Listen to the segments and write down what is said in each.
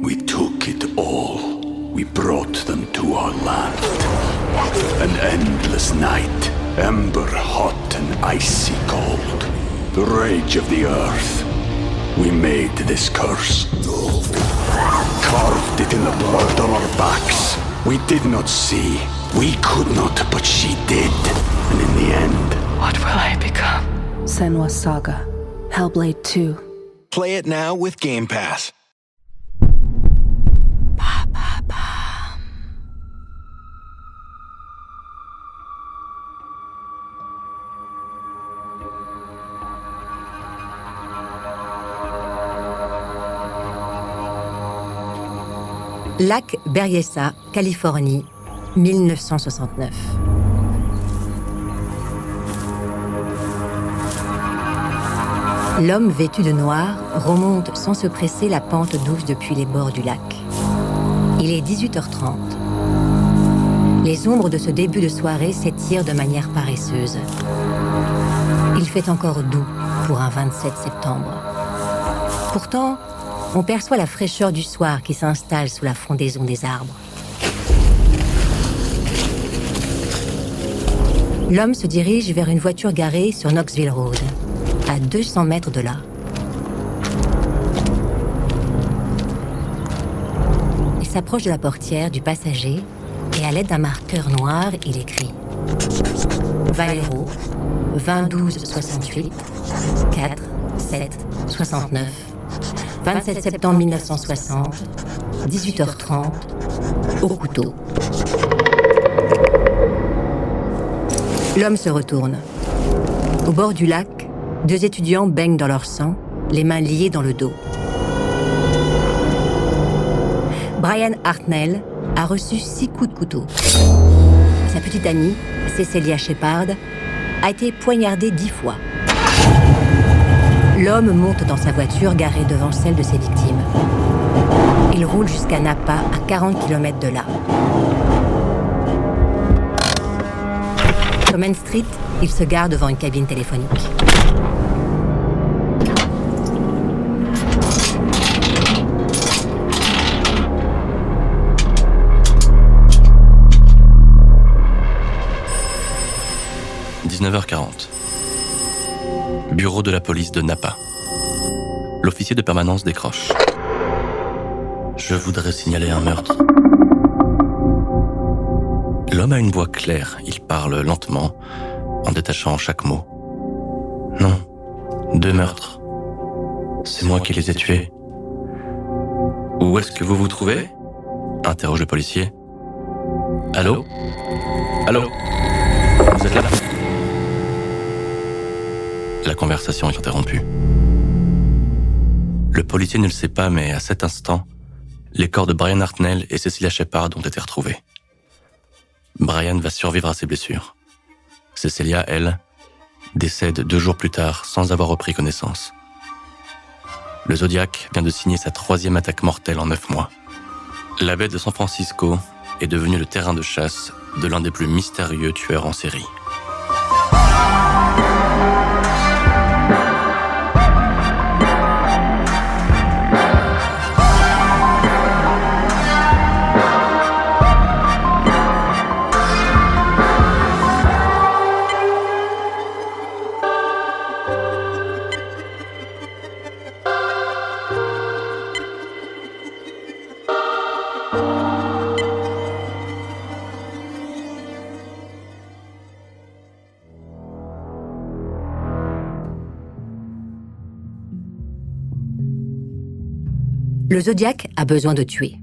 We took it all. We brought them to our land. An endless night, ember hot and icy cold. The rage of the earth. We made this curse. Carved it in the blood on our backs. We did not see. We could not, but she did. And in the end... What will I become? Senua's Saga. Hellblade 2. Play it now with Game Pass. Lac Berryessa, Californie, 1969. L'homme vêtu de noir remonte sans se presser la pente douce depuis les bords du lac. Il est 18h30. Les ombres de ce début de soirée s'étirent de manière paresseuse. Il fait encore doux pour un 27 septembre. Pourtant, on perçoit la fraîcheur du soir qui s'installe sous la frondaison des arbres. L'homme se dirige vers une voiture garée sur Knoxville Road, à 200 mètres de là. Il s'approche de la portière du passager et à l'aide d'un marqueur noir, il écrit « Valero, 2268, 4, 7, 69. 27 septembre 1960, 18h30, au couteau. » L'homme se retourne. Au bord du lac, 2 étudiants baignent dans leur sang, les mains liées dans le dos. Brian Hartnell a reçu 6 coups de couteau. Sa petite amie, Cecilia Shepard, a été poignardée 10 fois. L'homme monte dans sa voiture garée devant celle de ses victimes. Il roule jusqu'à Napa, à 40 km de là. Sur Main Street, il se gare devant une cabine téléphonique. « 19h40. Bureau de la police de Napa. L'officier de permanence décroche. Je voudrais signaler un meurtre. L'homme a une voix claire. Il parle lentement, en détachant chaque mot. Non, 2 meurtres. C'est moi qui les ai tués. Où est-ce que vous vous trouvez ? Interroge le policier. Allô ? Allô ? Vous êtes là ? La conversation est interrompue. Le policier ne le sait pas, mais à cet instant, les corps de Brian Hartnell et Cecilia Shepard ont été retrouvés. Brian va survivre à ses blessures. Cecilia, elle, décède 2 jours plus tard sans avoir repris connaissance. Le Zodiac vient de signer sa 3e attaque mortelle en 9 mois. La baie de San Francisco est devenue le terrain de chasse de l'un des plus mystérieux tueurs en série. Le Zodiac a besoin de tuer.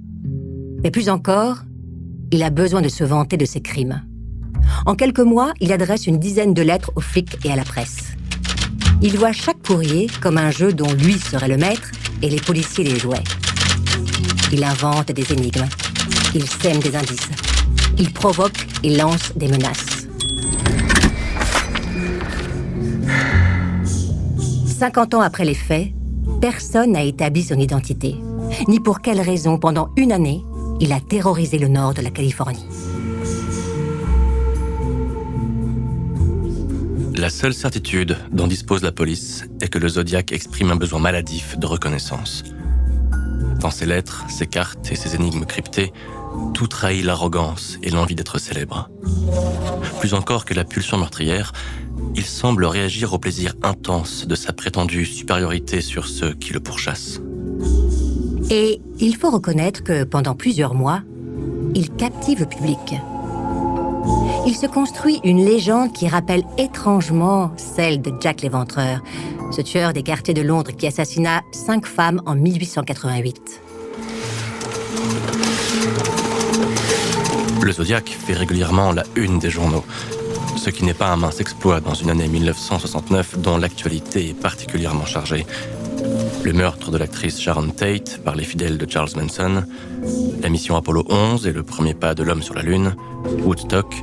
Mais plus encore, il a besoin de se vanter de ses crimes. En quelques mois, il adresse une dizaine de lettres aux flics et à la presse. Il voit chaque courrier comme un jeu dont lui serait le maître et les policiers les jouaient. Il invente des énigmes. Il sème des indices. Il provoque et lance des menaces. 50 ans après les faits, personne n'a établi son identité. Ni pour quelle raison, pendant 1 année, il a terrorisé le nord de la Californie. La seule certitude dont dispose la police est que le Zodiac exprime un besoin maladif de reconnaissance. Dans ses lettres, ses cartes et ses énigmes cryptées, tout trahit l'arrogance et l'envie d'être célèbre. Plus encore que la pulsion meurtrière, il semble réagir au plaisir intense de sa prétendue supériorité sur ceux qui le pourchassent. Et il faut reconnaître que pendant plusieurs mois, il captive le public. Il se construit une légende qui rappelle étrangement celle de Jack l'Éventreur, ce tueur des quartiers de Londres qui assassina 5 femmes en 1888. Le Zodiac fait régulièrement la une des journaux, ce qui n'est pas un mince exploit dans une année 1969 dont l'actualité est particulièrement chargée. Le meurtre de l'actrice Sharon Tate par les fidèles de Charles Manson, la mission Apollo 11 et le premier pas de l'homme sur la Lune, Woodstock,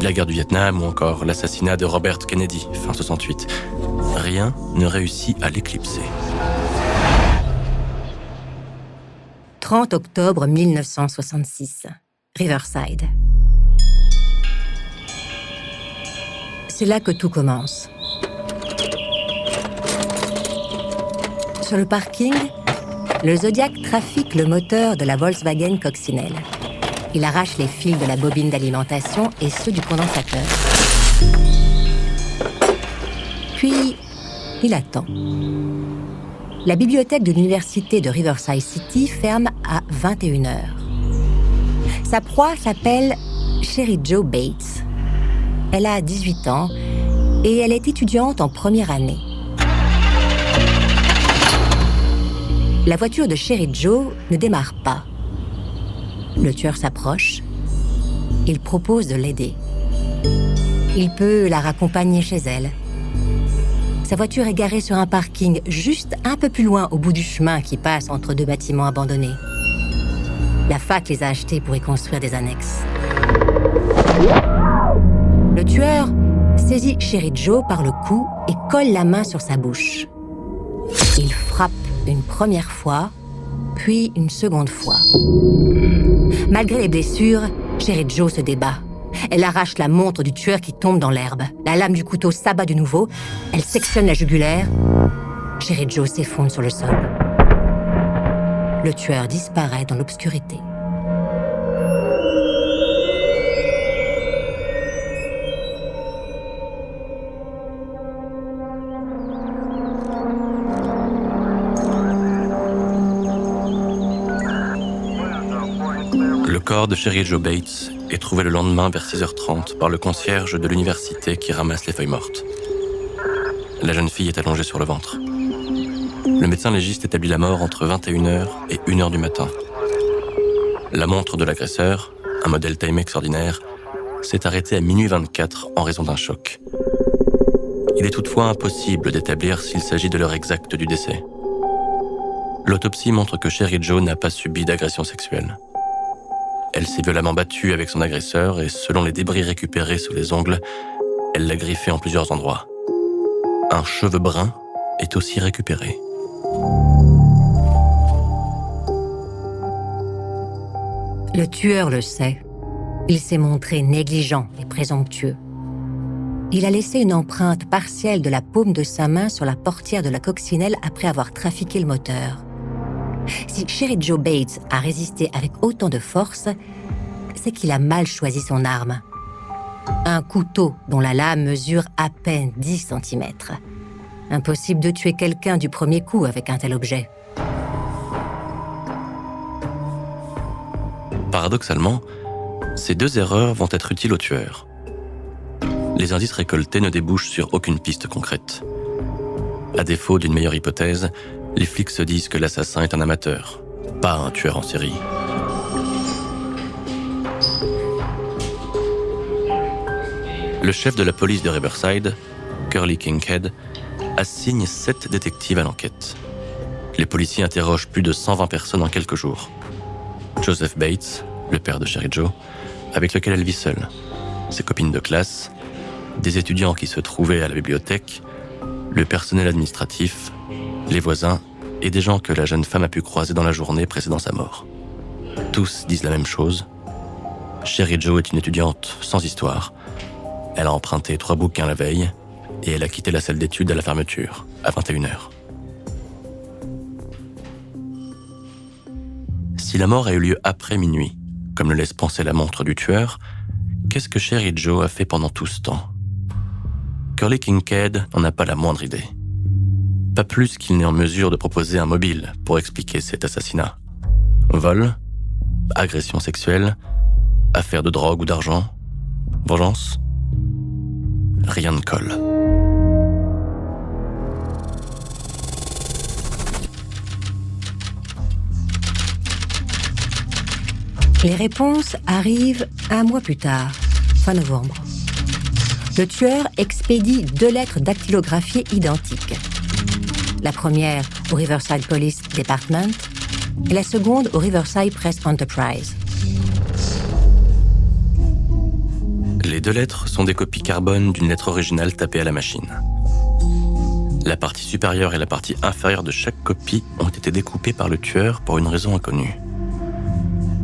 la guerre du Vietnam ou encore l'assassinat de Robert Kennedy, fin 68. Rien ne réussit à l'éclipser. 30 octobre 1966, Riverside. C'est là que tout commence. Sur le parking, le Zodiac trafique le moteur de la Volkswagen Coccinelle. Il arrache les fils de la bobine d'alimentation et ceux du condensateur. Puis, il attend. La bibliothèque de l'université de Riverside City ferme à 21h. Sa proie s'appelle Sherry Jo Bates. Elle a 18 ans et elle est étudiante en première année. La voiture de Sherry Jo ne démarre pas. Le tueur s'approche. Il propose de l'aider. Il peut la raccompagner chez elle. Sa voiture est garée sur un parking juste un peu plus loin au bout du chemin qui passe entre 2 bâtiments abandonnés. La fac les a achetés pour y construire des annexes. Le tueur saisit Sherry Jo par le cou et colle la main sur sa bouche. Il frappe une première fois, puis une seconde fois. Malgré les blessures, Sherry Jo se débat. Elle arrache la montre du tueur qui tombe dans l'herbe. La lame du couteau s'abat de nouveau. Elle sectionne la jugulaire. Sherry Jo s'effondre sur le sol. Le tueur disparaît dans l'obscurité. Le corps de Sherry Jo Bates est trouvé le lendemain vers 6h30 par le concierge de l'université qui ramasse les feuilles mortes. La jeune fille est allongée sur le ventre. Le médecin légiste établit la mort entre 21h et 1h du matin. La montre de l'agresseur, un modèle Timex ordinaire, s'est arrêtée à minuit 24 en raison d'un choc. Il est toutefois impossible d'établir s'il s'agit de l'heure exacte du décès. L'autopsie montre que Sherry Jo n'a pas subi d'agression sexuelle. Elle s'est violemment battue avec son agresseur et selon les débris récupérés sous les ongles, elle l'a griffé en plusieurs endroits. Un cheveu brun est aussi récupéré. Le tueur le sait. Il s'est montré négligent et présomptueux. Il a laissé une empreinte partielle de la paume de sa main sur la portière de la coccinelle après avoir trafiqué le moteur. Si Sherry Jo Bates a résisté avec autant de force, c'est qu'il a mal choisi son arme. Un couteau dont la lame mesure à peine 10 cm. Impossible de tuer quelqu'un du premier coup avec un tel objet. Paradoxalement, ces deux erreurs vont être utiles au tueur. Les indices récoltés ne débouchent sur aucune piste concrète. À défaut d'une meilleure hypothèse, les flics se disent que l'assassin est un amateur, pas un tueur en série. Le chef de la police de Riverside, Curly Kincaid, assigne 7 détectives à l'enquête. Les policiers interrogent plus de 120 personnes en quelques jours. Joseph Bates, le père de Sherry Jo, avec lequel elle vit seule, ses copines de classe, des étudiants qui se trouvaient à la bibliothèque, le personnel administratif, les voisins et des gens que la jeune femme a pu croiser dans la journée précédant sa mort. Tous disent la même chose. Sherry Jo est une étudiante sans histoire. Elle a emprunté 3 bouquins la veille et elle a quitté la salle d'études à la fermeture, à 21h. Si la mort a eu lieu après minuit, comme le laisse penser la montre du tueur, qu'est-ce que Sherry Joe a fait pendant tout ce temps? Curly Kincaid n'en a pas la moindre idée. Pas plus qu'il n'est en mesure de proposer un mobile pour expliquer cet assassinat. Vol, agression sexuelle, affaire de drogue ou d'argent, vengeance, rien ne colle. Les réponses arrivent un mois plus tard, fin novembre. Le tueur expédie 2 lettres dactylographiées identiques. La première au Riverside Police Department et la seconde au Riverside Press Enterprise. Les 2 lettres sont des copies carbone d'une lettre originale tapée à la machine. La partie supérieure et la partie inférieure de chaque copie ont été découpées par le tueur pour une raison inconnue.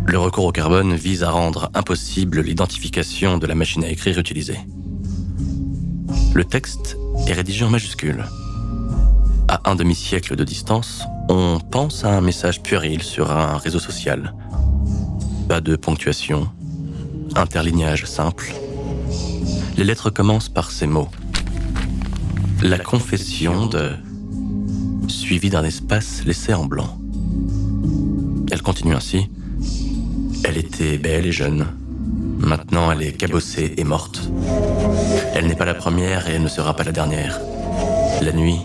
Le recours au carbone vise à rendre impossible l'identification de la machine à écrire utilisée. Le texte est rédigé en majuscules. À un demi-siècle de distance, on pense à un message puéril sur un réseau social. Pas de ponctuation, interlignage simple. Les lettres commencent par ces mots. La confession de... suivi d'un espace laissé en blanc. Elle continue ainsi. Elle était belle et jeune. Maintenant, elle est cabossée et morte. Elle n'est pas la première et elle ne sera pas la dernière. La nuit,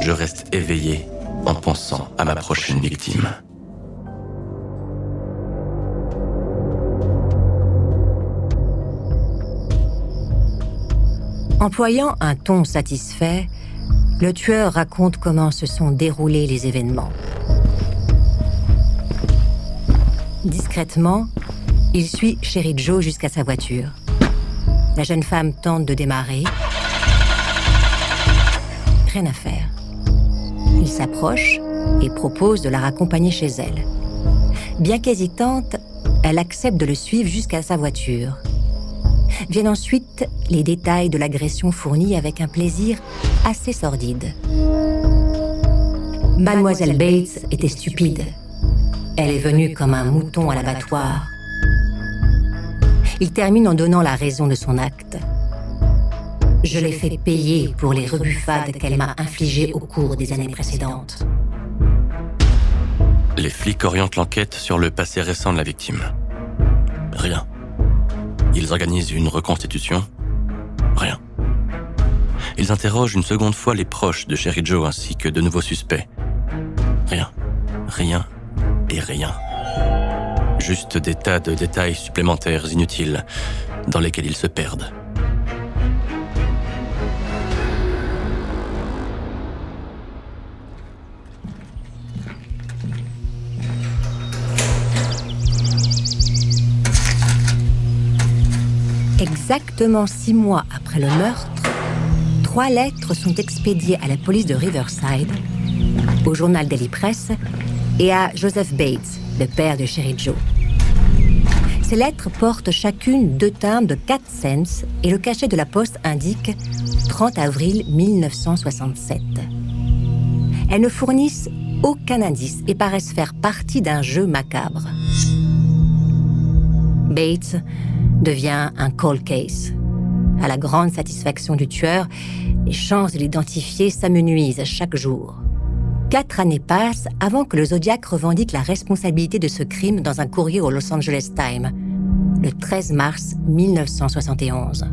je reste éveillé en pensant à ma prochaine victime. Employant un ton satisfait, le tueur raconte comment se sont déroulés les événements. Discrètement, il suit Sherry Joe jusqu'à sa voiture. La jeune femme tente de démarrer. Rien à faire. Il s'approche et propose de la raccompagner chez elle. Bien qu'hésitante, elle accepte de le suivre jusqu'à sa voiture. Viennent ensuite les détails de l'agression fournie avec un plaisir assez sordide. Mademoiselle Bates était stupide. Elle est venue comme un mouton à l'abattoir. Il termine en donnant la raison de son acte. Je l'ai fait payer pour les rebuffades qu'elle m'a infligées au cours des années précédentes. Les flics orientent l'enquête sur le passé récent de la victime. Rien. Ils organisent une reconstitution. Rien. Ils interrogent une seconde fois les proches de Sherry Joe ainsi que de nouveaux suspects. Rien. Rien et rien. Juste des tas de détails supplémentaires inutiles dans lesquels ils se perdent. Exactement 6 mois après le meurtre, 3 lettres sont expédiées à la police de Riverside, au journal Daily Press et à Joseph Bates, le père de Sherry Joe. Ces lettres portent chacune 2 timbres de 4 cents et le cachet de la poste indique 30 avril 1967. Elles ne fournissent aucun indice et paraissent faire partie d'un jeu macabre. Bates devient un cold case. À la grande satisfaction du tueur, les chances de l'identifier s'amenuisent chaque jour. 4 années passent avant que le Zodiac revendique la responsabilité de ce crime dans un courrier au Los Angeles Times, le 13 mars 1971.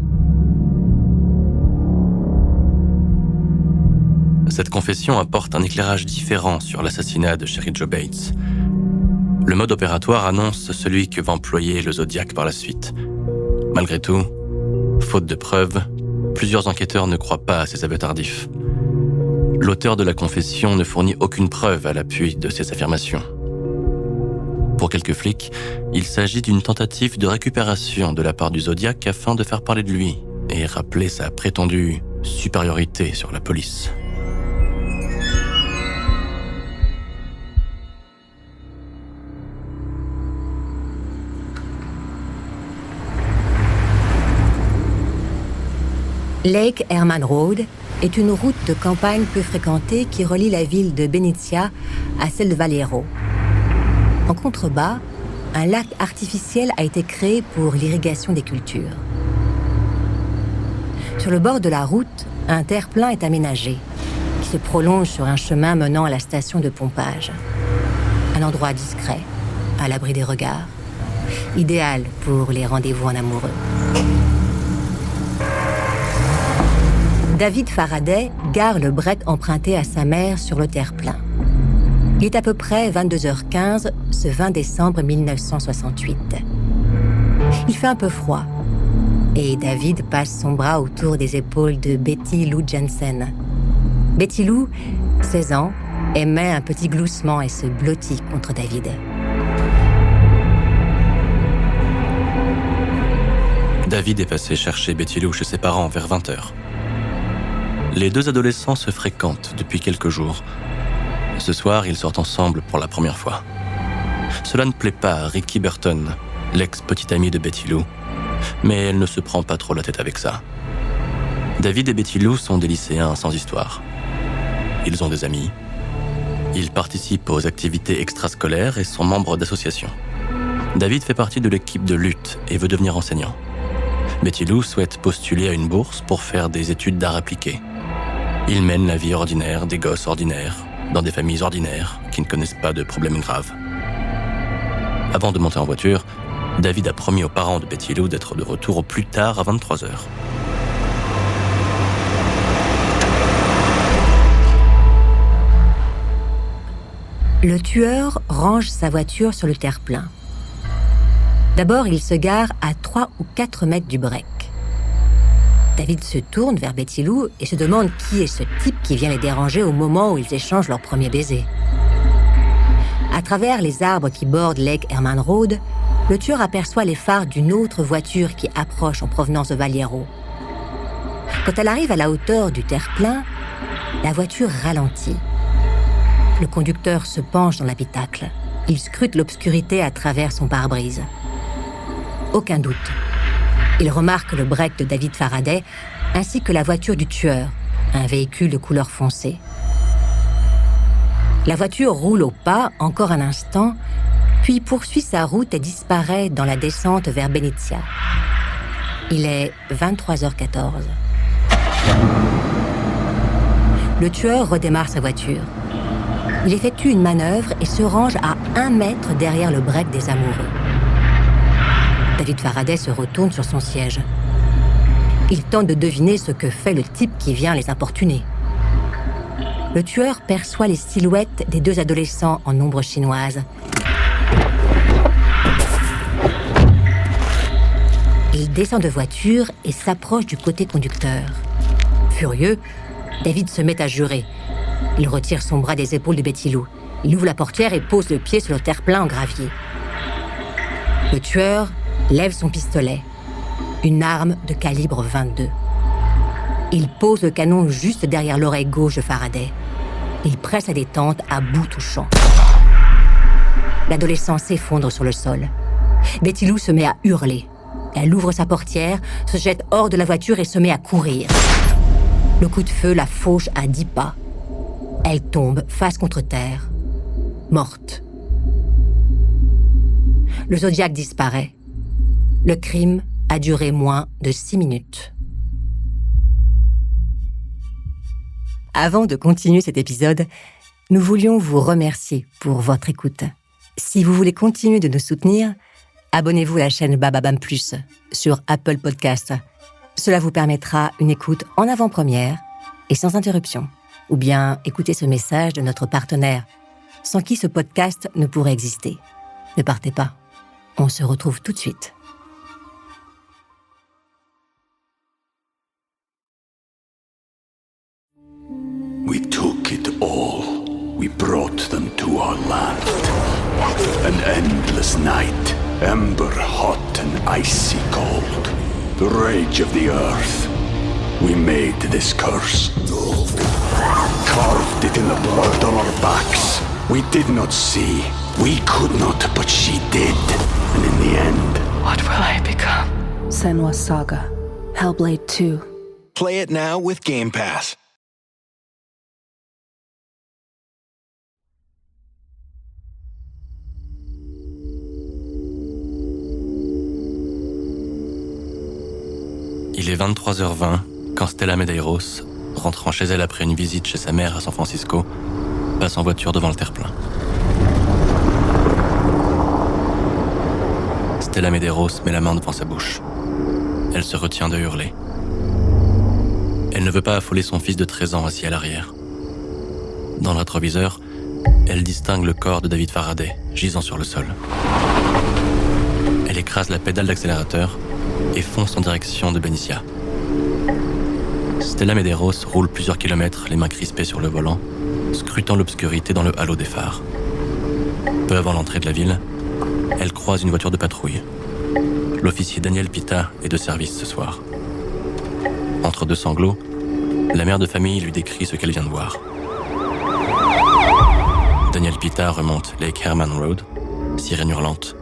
Cette confession apporte un éclairage différent sur l'assassinat de Sherry Joe Bates. Le mode opératoire annonce celui que va employer le Zodiac par la suite. Malgré tout, faute de preuves, plusieurs enquêteurs ne croient pas à ces aveux tardifs. L'auteur de la confession ne fournit aucune preuve à l'appui de ses affirmations. Pour quelques flics, il s'agit d'une tentative de récupération de la part du Zodiac afin de faire parler de lui et rappeler sa prétendue supériorité sur la police. Lake Herman Road est une route de campagne peu fréquentée qui relie la ville de Benicia à celle de Vallejo. En contrebas, un lac artificiel a été créé pour l'irrigation des cultures. Sur le bord de la route, un terre-plein est aménagé, qui se prolonge sur un chemin menant à la station de pompage. Un endroit discret, à l'abri des regards, idéal pour les rendez-vous en amoureux. David Faraday gare le break emprunté à sa mère sur le terre-plein. Il est à peu près 22h15 ce 20 décembre 1968. Il fait un peu froid et David passe son bras autour des épaules de Betty Lou Jensen. Betty Lou, 16 ans, émet un petit gloussement et se blottit contre David. David est passé chercher Betty Lou chez ses parents vers 20h. Les deux adolescents se fréquentent depuis quelques jours. Ce soir, ils sortent ensemble pour la première fois. Cela ne plaît pas à Ricky Burton, l'ex-petite amie de Betty Lou, mais elle ne se prend pas trop la tête avec ça. David et Betty Lou sont des lycéens sans histoire. Ils ont des amis. Ils participent aux activités extrascolaires et sont membres d'associations. David fait partie de l'équipe de lutte et veut devenir enseignant. Betty Lou souhaite postuler à une bourse pour faire des études d'art appliqué. Ils mènent la vie ordinaire des gosses ordinaires, dans des familles ordinaires qui ne connaissent pas de problèmes graves. Avant de monter en voiture, David a promis aux parents de Betty Lou d'être de retour au plus tard à 23h. Le tueur range sa voiture sur le terre-plein. D'abord, il se gare à 3 ou 4 mètres du break. David se tourne vers Betty Lou et se demande qui est ce type qui vient les déranger au moment où ils échangent leur premier baiser. À travers les arbres qui bordent Lake Herman Road, le tueur aperçoit les phares d'une autre voiture qui approche en provenance de Vallejo. Quand elle arrive à la hauteur du terre-plein, la voiture ralentit. Le conducteur se penche dans l'habitacle. Il scrute l'obscurité à travers son pare-brise. Aucun doute. Il remarque le break de David Faraday ainsi que la voiture du tueur, un véhicule de couleur foncée. La voiture roule au pas encore un instant, puis poursuit sa route et disparaît dans la descente vers Benicia. Il est 23h14. Le tueur redémarre sa voiture. Il effectue une manœuvre et se range à 1 mètre derrière le break des amoureux. David Faraday se retourne sur son siège. Il tente de deviner ce que fait le type qui vient les importuner. Le tueur perçoit les silhouettes des deux adolescents en ombre chinoise. Il descend de voiture et s'approche du côté conducteur. Furieux, David se met à jurer. Il retire son bras des épaules de Betty Lou. Il ouvre la portière et pose le pied sur le terre-plein en gravier. Le tueur lève son pistolet, une arme de calibre 22. Il pose le canon juste derrière l'oreille gauche de Faraday. Il presse la détente à bout touchant. L'adolescent s'effondre sur le sol. Betty Lou se met à hurler. Elle ouvre sa portière, se jette hors de la voiture et se met à courir. Le coup de feu la fauche à 10 pas. Elle tombe face contre terre, morte. Le Zodiac disparaît. Le crime a duré moins de 6 minutes. Avant de continuer cet épisode, nous voulions vous remercier pour votre écoute. Si vous voulez continuer de nous soutenir, abonnez-vous à la chaîne Bababam Plus sur Apple Podcasts. Cela vous permettra une écoute en avant-première et sans interruption. Ou bien écoutez ce message de notre partenaire, sans qui ce podcast ne pourrait exister. Ne partez pas. On se retrouve tout de suite. We took it all. We brought them to our land. An endless night, ember hot and icy cold. The rage of the earth. We made this curse. Carved it in the blood on our backs. We did not see. We could not, but she did. And in the end, What will I become? Senwa Saga. Hellblade 2. Play it now with Game Pass. Il est 23h20 quand Stella Medeiros, rentrant chez elle après une visite chez sa mère à San Francisco, passe en voiture devant le terre-plein. Stella Medeiros met la main devant sa bouche. Elle se retient de hurler. Elle ne veut pas affoler son fils de 13 ans assis à l'arrière. Dans le rétroviseur, elle distingue le corps de David Faraday, gisant sur le sol. Elle écrase la pédale d'accélérateur et fonce en direction de Benicia. Stella Medeiros roule plusieurs kilomètres, les mains crispées sur le volant, scrutant l'obscurité dans le halo des phares. Peu avant l'entrée de la ville, elle croise une voiture de patrouille. L'officier Daniel Pita est de service ce soir. Entre deux sanglots, la mère de famille lui décrit ce qu'elle vient de voir. Daniel Pita remonte Lake Herman Road, sirène hurlante.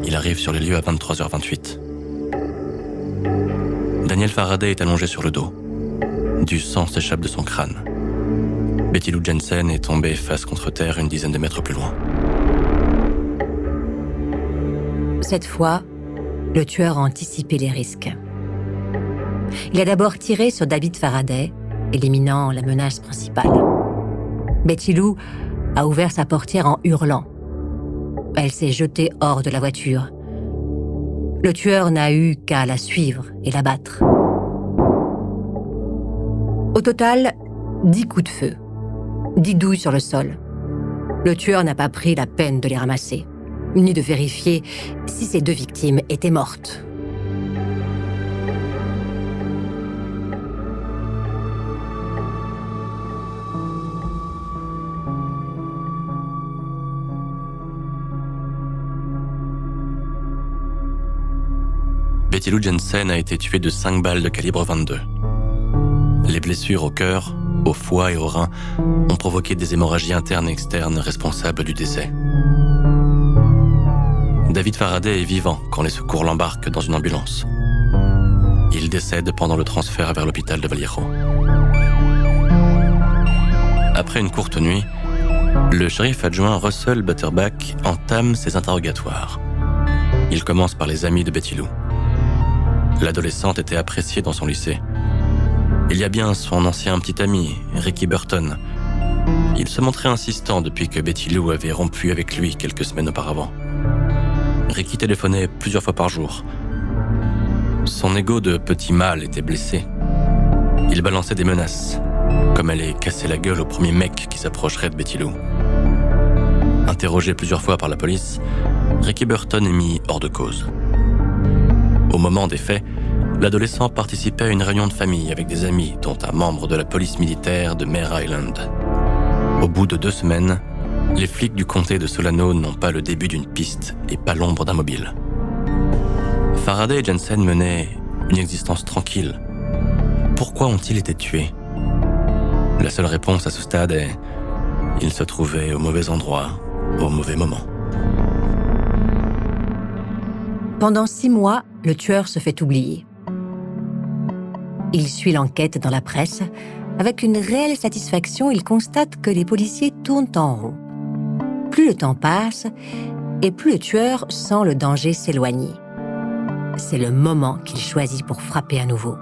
Il arrive sur les lieux à 23h28. Daniel Faraday est allongé sur le dos. Du sang s'échappe de son crâne. Betty Lou Jensen est tombée face contre terre une dizaine de mètres plus loin. Cette fois, le tueur a anticipé les risques. Il a d'abord tiré sur David Faraday, éliminant la menace principale. Betty Lou a ouvert sa portière en hurlant. Elle s'est jetée hors de la voiture. Le tueur n'a eu qu'à la suivre et la battre. Au total, 10 coups de feu, 10 douilles sur le sol. Le tueur n'a pas pris la peine de les ramasser, ni de vérifier si ses deux victimes étaient mortes. Betty Lou Jensen a été tuée de 5 balles de calibre 22. Les blessures au cœur, au foie et au rein ont provoqué des hémorragies internes et externes responsables du décès. David Faraday est vivant quand les secours l'embarquent dans une ambulance. Il décède pendant le transfert vers l'hôpital de Vallejo. Après une courte nuit, le shérif adjoint Russell Butterback entame ses interrogatoires. Il commence par les amis de Betty Lou. L'adolescente était appréciée dans son lycée. Il y a bien son ancien petit ami, Ricky Burton. Il se montrait insistant depuis que Betty Lou avait rompu avec lui quelques semaines auparavant. Ricky téléphonait plusieurs fois par jour. Son ego de petit mâle était blessé. Il balançait des menaces, comme aller casser la gueule au premier mec qui s'approcherait de Betty Lou. Interrogé plusieurs fois par la police, Ricky Burton est mis hors de cause. Au moment des faits, l'adolescent participait à une réunion de famille avec des amis, dont un membre de la police militaire de Mare Island. Au bout de 2 semaines, les flics du comté de Solano n'ont pas le début d'une piste et pas l'ombre d'un mobile. Faraday et Jensen menaient une existence tranquille. Pourquoi ont-ils été tués ? La seule réponse à ce stade est « ils se trouvaient au mauvais endroit, au mauvais moment ». Pendant 6 mois, le tueur se fait oublier. Il suit l'enquête dans la presse. Avec une réelle satisfaction, il constate que les policiers tournent en rond. Plus le temps passe, et plus le tueur sent le danger s'éloigner. C'est le moment qu'il choisit pour frapper à nouveau.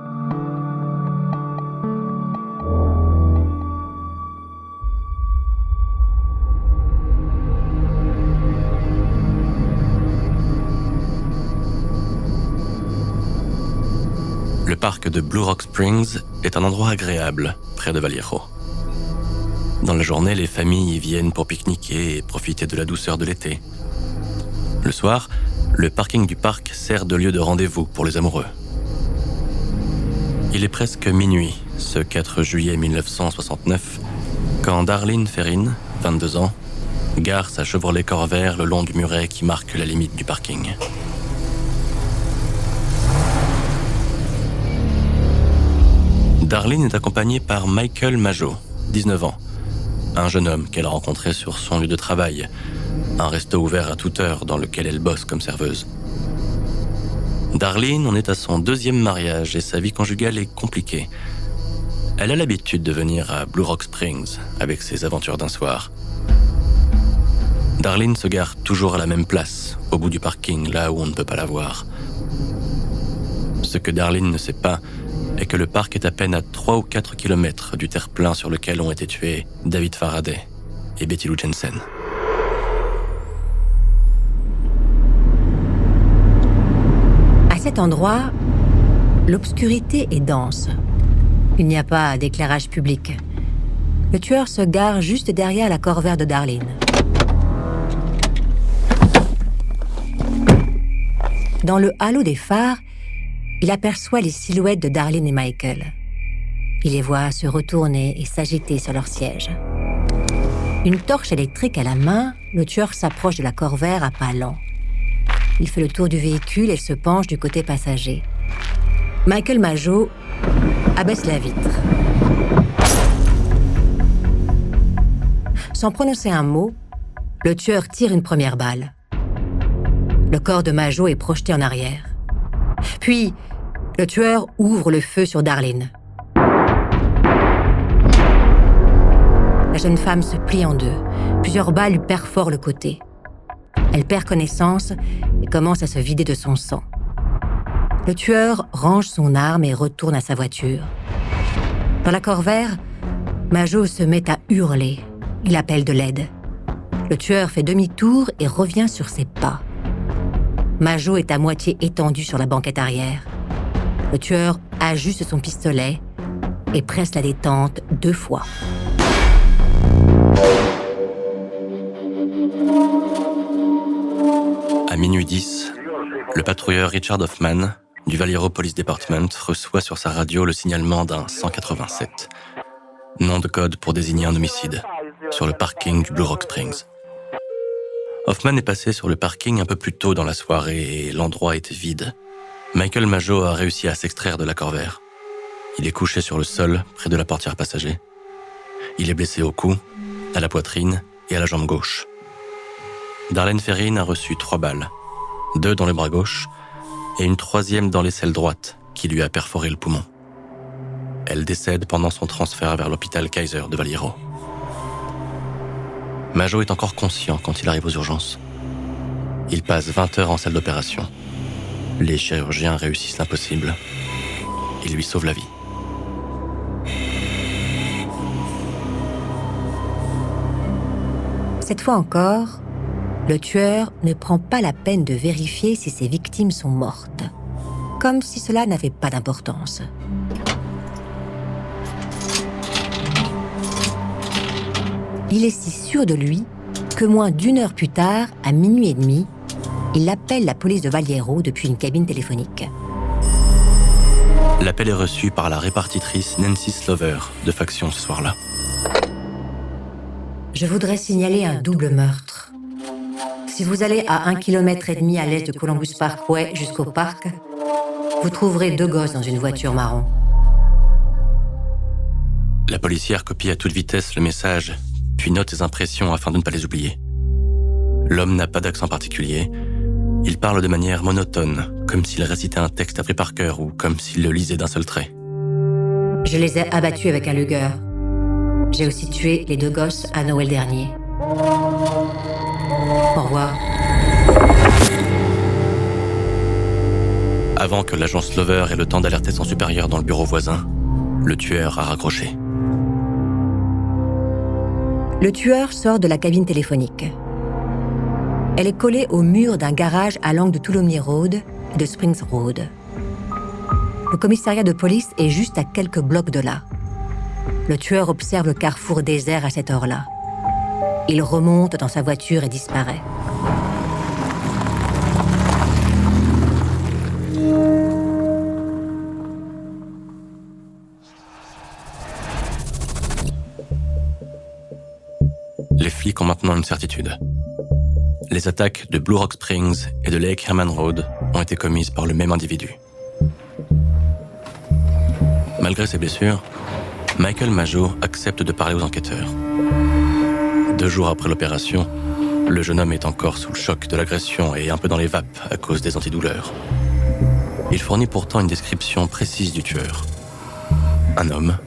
Le parc de Blue Rock Springs est un endroit agréable, près de Vallejo. Dans la journée, les familles y viennent pour pique-niquer et profiter de la douceur de l'été. Le soir, le parking du parc sert de lieu de rendez-vous pour les amoureux. Il est presque minuit, ce 4 juillet 1969, quand Darlene Ferrin, 22 ans, gare sa Chevrolet Corvair le long du muret qui marque la limite du parking. Darlene est accompagnée par Michael Majo, 19 ans, un jeune homme qu'elle a rencontré sur son lieu de travail, un resto ouvert à toute heure dans lequel elle bosse comme serveuse. Darlene en est à son 2e mariage et sa vie conjugale est compliquée. Elle a l'habitude de venir à Blue Rock Springs avec ses aventures d'un soir. Darlene se gare toujours à la même place, au bout du parking, là où on ne peut pas la voir. Ce que Darlene ne sait pas est que le parc est à peine à 3 ou 4 kilomètres du terre-plein sur lequel ont été tués David Faraday et Betty Lou Jensen. À cet endroit, l'obscurité est dense. Il n'y a pas d'éclairage public. Le tueur se gare juste derrière la Corvair de Darlene. Dans le halo des phares, il aperçoit les silhouettes de Darlene et Michael. Il les voit se retourner et s'agiter sur leur siège. Une torche électrique à la main, le tueur s'approche de la Corvair à pas lents. Il fait le tour du véhicule et se penche du côté passager. Michael Mageau abaisse la vitre. Sans prononcer un mot, le tueur tire une première balle. Le corps de Mageau est projeté en arrière. Puis, le tueur ouvre le feu sur Darlene. La jeune femme se plie en deux. Plusieurs balles lui perforent le côté. Elle perd connaissance et commence à se vider de son sang. Le tueur range son arme et retourne à sa voiture. Dans la Corvair, Mageau se met à hurler. Il appelle de l'aide. Le tueur fait demi-tour et revient sur ses pas. Mageau est à moitié étendu sur la banquette arrière. Le tueur ajuste son pistolet et presse la détente 2 fois. À minuit 10, le patrouilleur Richard Hoffman du Vallejo Police Department reçoit sur sa radio le signalement d'un 187, nom de code pour désigner un homicide, sur le parking du Blue Rock Springs. Hoffman est passé sur le parking un peu plus tôt dans la soirée et l'endroit était vide. Michael Mageau a réussi à s'extraire de la Corvair. Il est couché sur le sol, près de la portière passager. Il est blessé au cou, à la poitrine et à la jambe gauche. Darlene Ferrin a reçu 3 balles, 2 dans le bras gauche et une 3e dans l'aisselle droite qui lui a perforé le poumon. Elle décède pendant son transfert vers l'hôpital Kaiser de Vallejo. Mageau est encore conscient quand il arrive aux urgences. Il passe 20 heures en salle d'opération. Les chirurgiens réussissent l'impossible. Ils lui sauvent la vie. Cette fois encore, le tueur ne prend pas la peine de vérifier si ses victimes sont mortes, comme si cela n'avait pas d'importance. Il est si sûr de lui que moins d'1 heure plus tard, à minuit et demi, il appelle la police de Vallejo depuis une cabine téléphonique. L'appel est reçu par la répartitrice Nancy Slover de Faction ce soir-là. Je voudrais signaler un double meurtre. Si vous allez à 1,5 km à l'est de Columbus Parkway jusqu'au parc, vous trouverez 2 gosses dans une voiture marron. La policière copie à toute vitesse le message, puis note ses impressions afin de ne pas les oublier. L'homme n'a pas d'accent particulier. Il parle de manière monotone, comme s'il récitait un texte appris par cœur ou comme s'il le lisait d'un seul trait. Je les ai abattus avec un Luger. J'ai aussi tué les 2 gosses à Noël dernier. Au revoir. Avant que l'agent Slover ait le temps d'alerter son supérieur dans le bureau voisin, le tueur a raccroché. Le tueur sort de la cabine téléphonique. Elle est collée au mur d'un garage à l'angle de Tuolumne Road et de Springs Road. Le commissariat de police est juste à quelques blocs de là. Le tueur observe le carrefour désert à cette heure-là. Il remonte dans sa voiture et disparaît. Les flics ont maintenant une certitude. Les attaques de Blue Rock Springs et de Lake Herman Road ont été commises par le même individu. Malgré ses blessures, Michael Mageau accepte de parler aux enquêteurs. 2 jours après l'opération, le jeune homme est encore sous le choc de l'agression et un peu dans les vapes à cause des antidouleurs. Il fournit pourtant une description précise du tueur. Un homme,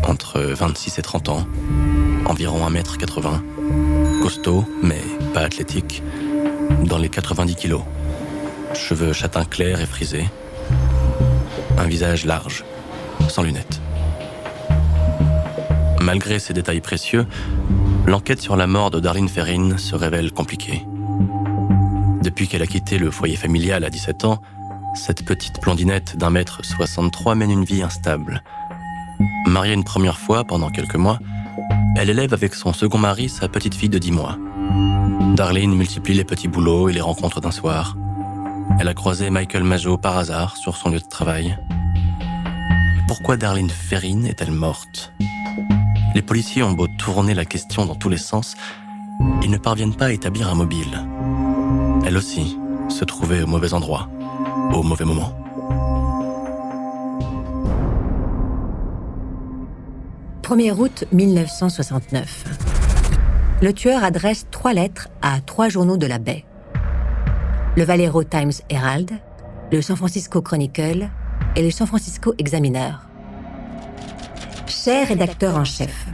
entre 26 et 30 ans, environ 1m80, costaud, mais pas athlétique, dans les 90 kilos. Cheveux châtain clair et frisés. Un visage large, sans lunettes. Malgré ces détails précieux, l'enquête sur la mort de Darlene Ferrin se révèle compliquée. Depuis qu'elle a quitté le foyer familial à 17 ans, cette petite blondinette d'1m63 mène une vie instable. Mariée une première fois pendant quelques mois, elle élève avec son second mari sa petite fille de 10 mois. Darlene multiplie les petits boulots et les rencontres d'un soir. Elle a croisé Michael Mageau par hasard sur son lieu de travail. Pourquoi Darlene Ferrin est-elle morte ? Les policiers ont beau tourner la question dans tous les sens, ils ne parviennent pas à établir un mobile. Elle aussi se trouvait au mauvais endroit, au mauvais moment. « 1er août 1969. Le tueur adresse 3 lettres à 3 journaux de la baie. Le Valero Times-Herald, le San Francisco Chronicle et le San Francisco Examiner. Cher rédacteur en chef,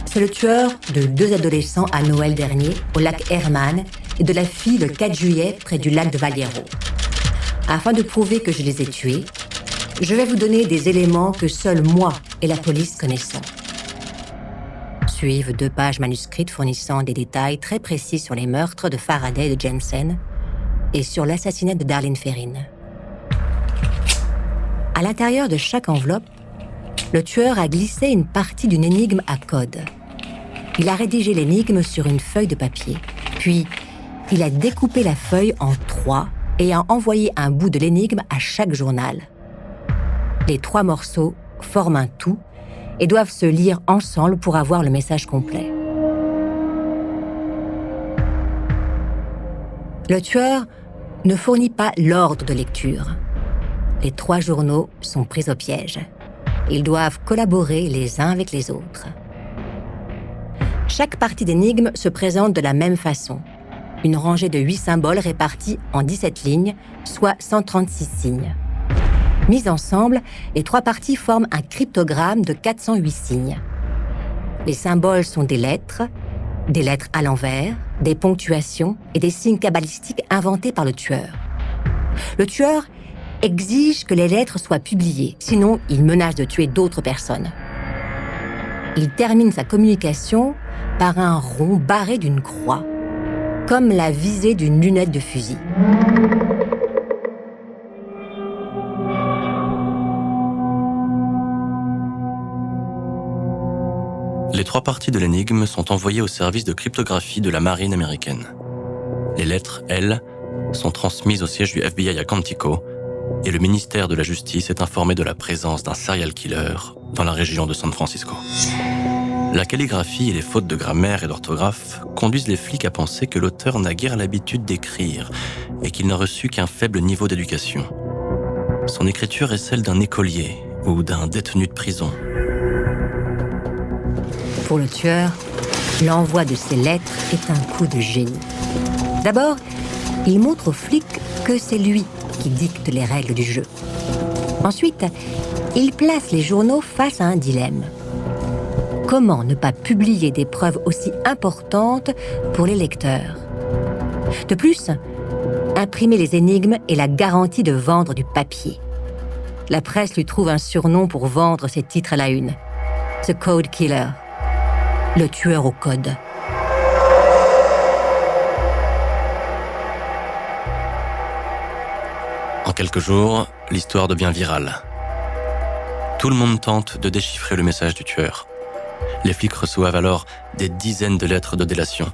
c'est le tueur de 2 adolescents à Noël dernier au lac Herman et de la fille le 4 juillet près du lac de Valero. Afin de prouver que je les ai tués, je vais vous donner des éléments que seuls moi et la police connaissons. Suivent 2 pages manuscrites fournissant des détails très précis sur les meurtres de Faraday et de Jensen et sur l'assassinat de Darlene Ferrin. À l'intérieur de chaque enveloppe, le tueur a glissé une partie d'une énigme à code. Il a rédigé l'énigme sur une feuille de papier, puis il a découpé la feuille en 3 et a envoyé un bout de l'énigme à chaque journal. Les 3 morceaux forment un tout et doivent se lire ensemble pour avoir le message complet. Le tueur ne fournit pas l'ordre de lecture. Les 3 journaux sont pris au piège. Ils doivent collaborer les uns avec les autres. Chaque partie d'énigme se présente de la même façon. Une rangée de 8 symboles répartis en 17 lignes, soit 136 signes. Mises ensemble, les 3 parties forment un cryptogramme de 408 signes. Les symboles sont des lettres à l'envers, des ponctuations et des signes kabbalistiques inventés par le tueur. Le tueur exige que les lettres soient publiées, sinon il menace de tuer d'autres personnes. Il termine sa communication par un rond barré d'une croix, comme la visée d'une lunette de fusil. Les 3 parties de l'énigme sont envoyées au service de cryptographie de la marine américaine. Les lettres, elles, sont transmises au siège du FBI à Quantico, et le ministère de la Justice est informé de la présence d'un serial killer dans la région de San Francisco. La calligraphie et les fautes de grammaire et d'orthographe conduisent les flics à penser que l'auteur n'a guère l'habitude d'écrire et qu'il n'a reçu qu'un faible niveau d'éducation. Son écriture est celle d'un écolier ou d'un détenu de prison. Pour le tueur, l'envoi de ces lettres est un coup de génie. D'abord, il montre aux flics que c'est lui qui dicte les règles du jeu. Ensuite, il place les journaux face à un dilemme. Comment ne pas publier des preuves aussi importantes pour les lecteurs ? De plus, imprimer les énigmes est la garantie de vendre du papier. La presse lui trouve un surnom pour vendre ses titres à la une. The Code Killer. Le tueur au code. En quelques jours, l'histoire devient virale. Tout le monde tente de déchiffrer le message du tueur. Les flics reçoivent alors des dizaines de lettres de délation.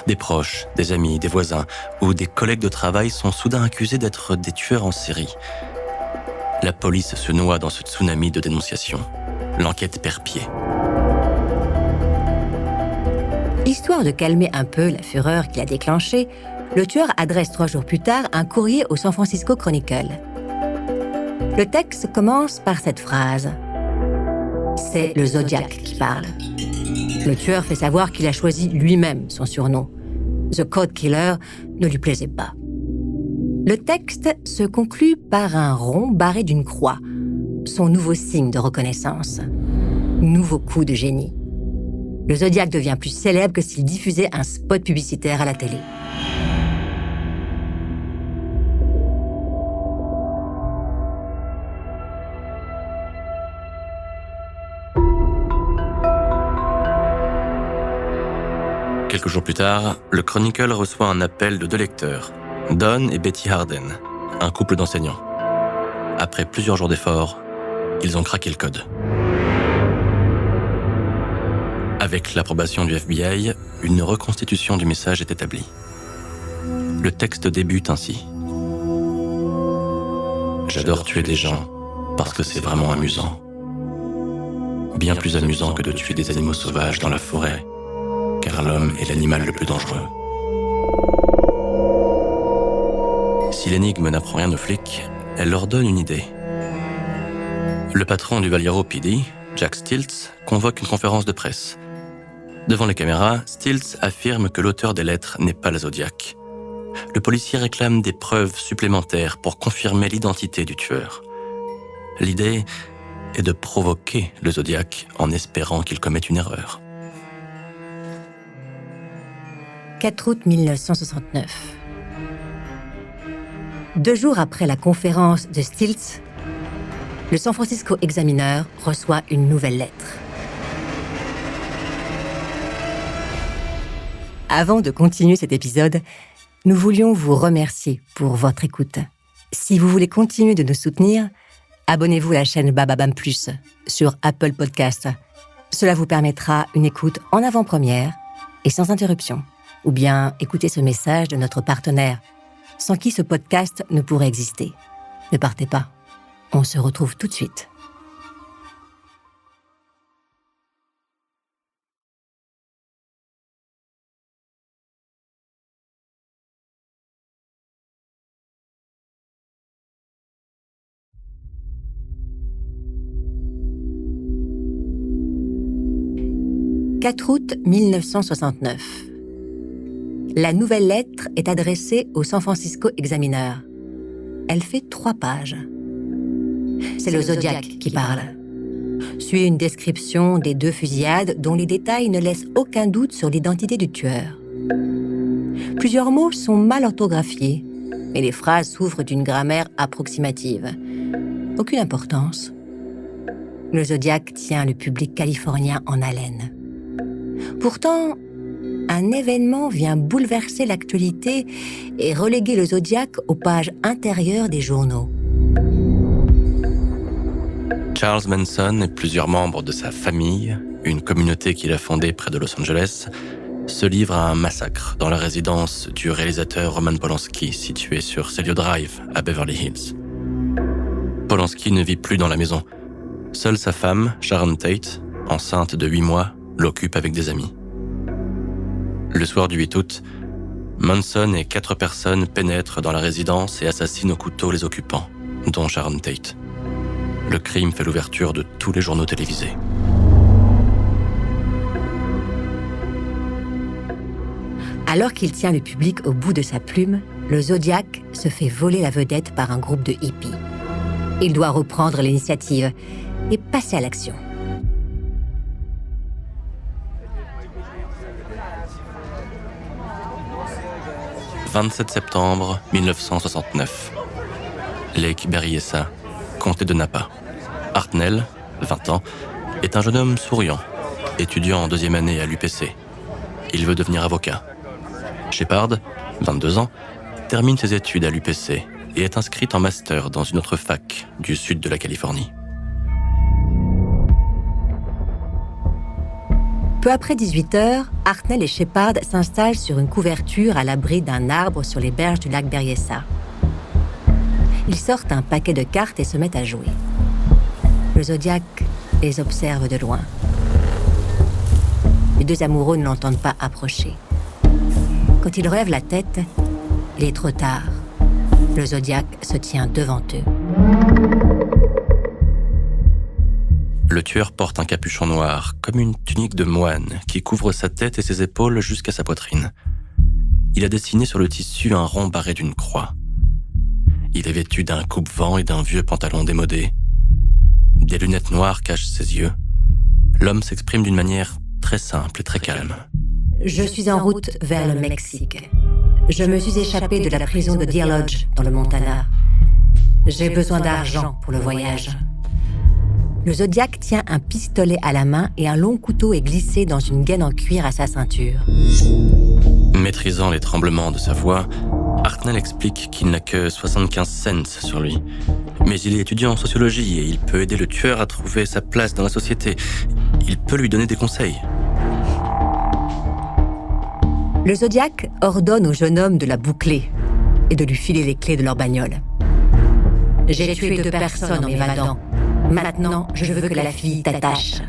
Des proches, des amis, des voisins ou des collègues de travail sont soudain accusés d'être des tueurs en série. La police se noie dans ce tsunami de dénonciations. L'enquête perd pied. Histoire de calmer un peu la fureur qu'il a déclenchée, le tueur adresse 3 jours plus tard un courrier au San Francisco Chronicle. Le texte commence par cette phrase. C'est le Zodiac qui parle. Le tueur fait savoir qu'il a choisi lui-même son surnom. The Code Killer ne lui plaisait pas. Le texte se conclut par un rond barré d'une croix, son nouveau signe de reconnaissance. Nouveau coup de génie. Le Zodiac devient plus célèbre que s'il diffusait un spot publicitaire à la télé. Quelques jours plus tard, le Chronicle reçoit un appel de 2 lecteurs, Don et Betty Harden, un couple d'enseignants. Après plusieurs jours d'efforts, ils ont craqué le code. Avec l'approbation du FBI, une reconstitution du message est établie. Le texte débute ainsi. « J'adore tuer des gens parce que c'est vraiment amusant. Bien plus amusant que de tuer des animaux sauvages dans la forêt, car l'homme est l'animal le plus dangereux. » Si l'énigme n'apprend rien aux flics, elle leur donne une idée. Le patron du Vallejo PD, Jack Stiltz, convoque une conférence de presse. Devant les caméras, Stiltz affirme que l'auteur des lettres n'est pas le Zodiac. Le policier réclame des preuves supplémentaires pour confirmer l'identité du tueur. L'idée est de provoquer le Zodiac en espérant qu'il commette une erreur. 4 août 1969. 2 jours après la conférence de Stiltz, le San Francisco Examiner reçoit une nouvelle lettre. Avant de continuer cet épisode, nous voulions vous remercier pour votre écoute. Si vous voulez continuer de nous soutenir, abonnez-vous à la chaîne Bababam Plus sur Apple Podcasts. Cela vous permettra une écoute en avant-première et sans interruption. Ou bien écoutez ce message de notre partenaire, sans qui ce podcast ne pourrait exister. Ne partez pas, on se retrouve tout de suite. « 4 août 1969. La nouvelle lettre est adressée au San Francisco Examiner. Elle fait 3 pages. C'est le Zodiac qui parle. Suit une description des 2 fusillades dont les détails ne laissent aucun doute sur l'identité du tueur. Plusieurs mots sont mal orthographiés, mais les phrases souffrent d'une grammaire approximative. Aucune importance. Le Zodiac tient le public californien en haleine. Pourtant, un événement vient bouleverser l'actualité et reléguer le Zodiac aux pages intérieures des journaux. Charles Manson et plusieurs membres de sa famille, une communauté qu'il a fondée près de Los Angeles, se livrent à un massacre dans la résidence du réalisateur Roman Polanski, située sur Celio Drive à Beverly Hills. Polanski ne vit plus dans la maison. Seule sa femme, Sharon Tate, enceinte de 8 mois, l'occupe avec des amis. Le soir du 8 août, Manson et 4 personnes pénètrent dans la résidence et assassinent au couteau les occupants, dont Sharon Tate. Le crime fait l'ouverture de tous les journaux télévisés. Alors qu'il tient le public au bout de sa plume, le Zodiac se fait voler la vedette par un groupe de hippies. Il doit reprendre l'initiative et passer à l'action. « 27 septembre 1969. Lake Berryessa, comté de Napa. Hartnell, 20 ans, est un jeune homme souriant, étudiant en 2e année à l'UPC. Il veut devenir avocat. Shepard, 22 ans, termine ses études à l'UPC et est inscrit en master dans une autre fac du sud de la Californie. Peu après 18h, Hartnell et Shepard s'installent sur une couverture à l'abri d'un arbre sur les berges du lac Berryessa. Ils sortent un paquet de cartes et se mettent à jouer. Le Zodiac les observe de loin. Les 2 amoureux ne l'entendent pas approcher. Quand ils relèvent la tête, il est trop tard. Le Zodiac se tient devant eux. Le tueur porte un capuchon noir, comme une tunique de moine, qui couvre sa tête et ses épaules jusqu'à sa poitrine. Il a dessiné sur le tissu un rond barré d'une croix. Il est vêtu d'un coupe-vent et d'un vieux pantalon démodé. Des lunettes noires cachent ses yeux. L'homme s'exprime d'une manière très simple et très calme. Je suis en route vers le Mexique. Je me suis échappé de la prison de Deer Lodge, dans le Montana. J'ai besoin d'argent pour le voyage. Le Zodiac tient un pistolet à la main et un long couteau est glissé dans une gaine en cuir à sa ceinture. Maîtrisant les tremblements de sa voix, Hartnell explique qu'il n'a que 75 cents sur lui. Mais il est étudiant en sociologie et il peut aider le tueur à trouver sa place dans la société. Il peut lui donner des conseils. Le Zodiac ordonne au jeune homme de la boucler et de lui filer les clés de leur bagnole. « J'ai tué 2 personnes en m'évadant. Maintenant, je veux que la fille t'attache. »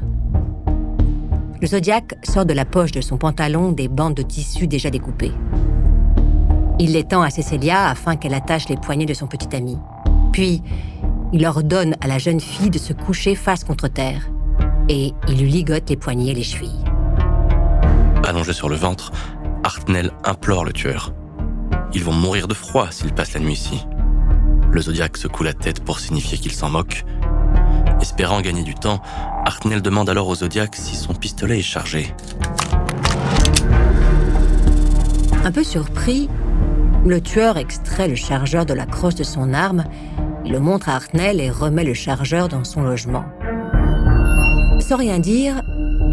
Le Zodiac sort de la poche de son pantalon des bandes de tissu déjà découpées. Il les tend à Cecilia afin qu'elle attache les poignets de son petit ami. Puis, il ordonne à la jeune fille de se coucher face contre terre et il lui ligote les poignets et les chevilles. Allongé sur le ventre, Hartnell implore le tueur. Ils vont mourir de froid s'ils passent la nuit ici. Le Zodiac secoue la tête pour signifier qu'il s'en moque. Espérant gagner du temps, Hartnell demande alors au Zodiac si son pistolet est chargé. Un peu surpris, le tueur extrait le chargeur de la crosse de son arme, il le montre à Hartnell et remet le chargeur dans son logement. Sans rien dire,